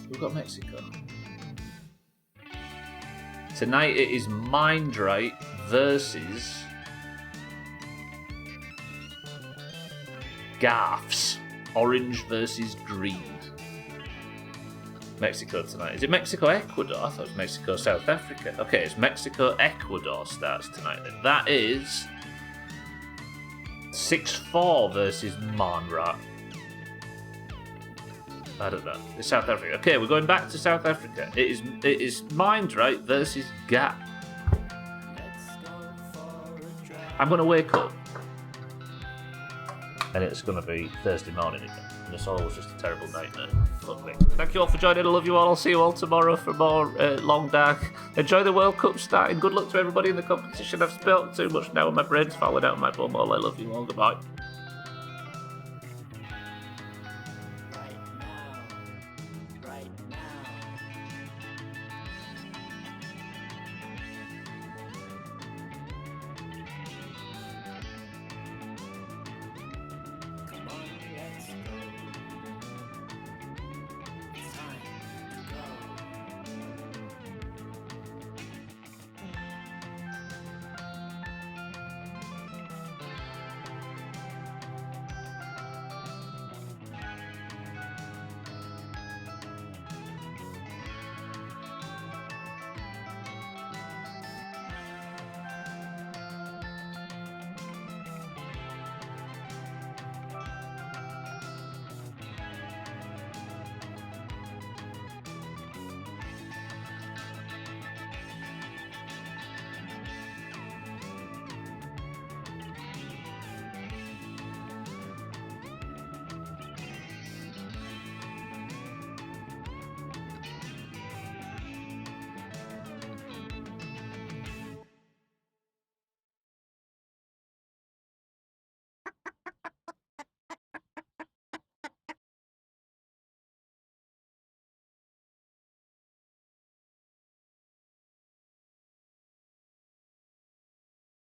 Who got Mexico? Tonight it is Mindright versus Garths. Orange versus Green. Mexico tonight. Is it Mexico-Ecuador? I thought it was Mexico-South Africa. Okay, it's Mexico-Ecuador starts tonight then. That is 6-4 versus Mindright. I don't know. It's South Africa. Okay, we're going back to South Africa. It is Mindright versus Gap. I'm going to wake up and it's going to be Thursday morning again. And it's always just a terrible nightmare. Fuck me. Thank you all for joining. I love you all. I'll see you all tomorrow for more Long Dark. Enjoy the World Cup starting. Good luck to everybody in the competition. I've spelt too much now and my brain's falling out of my bum hole. I love you all. Goodbye.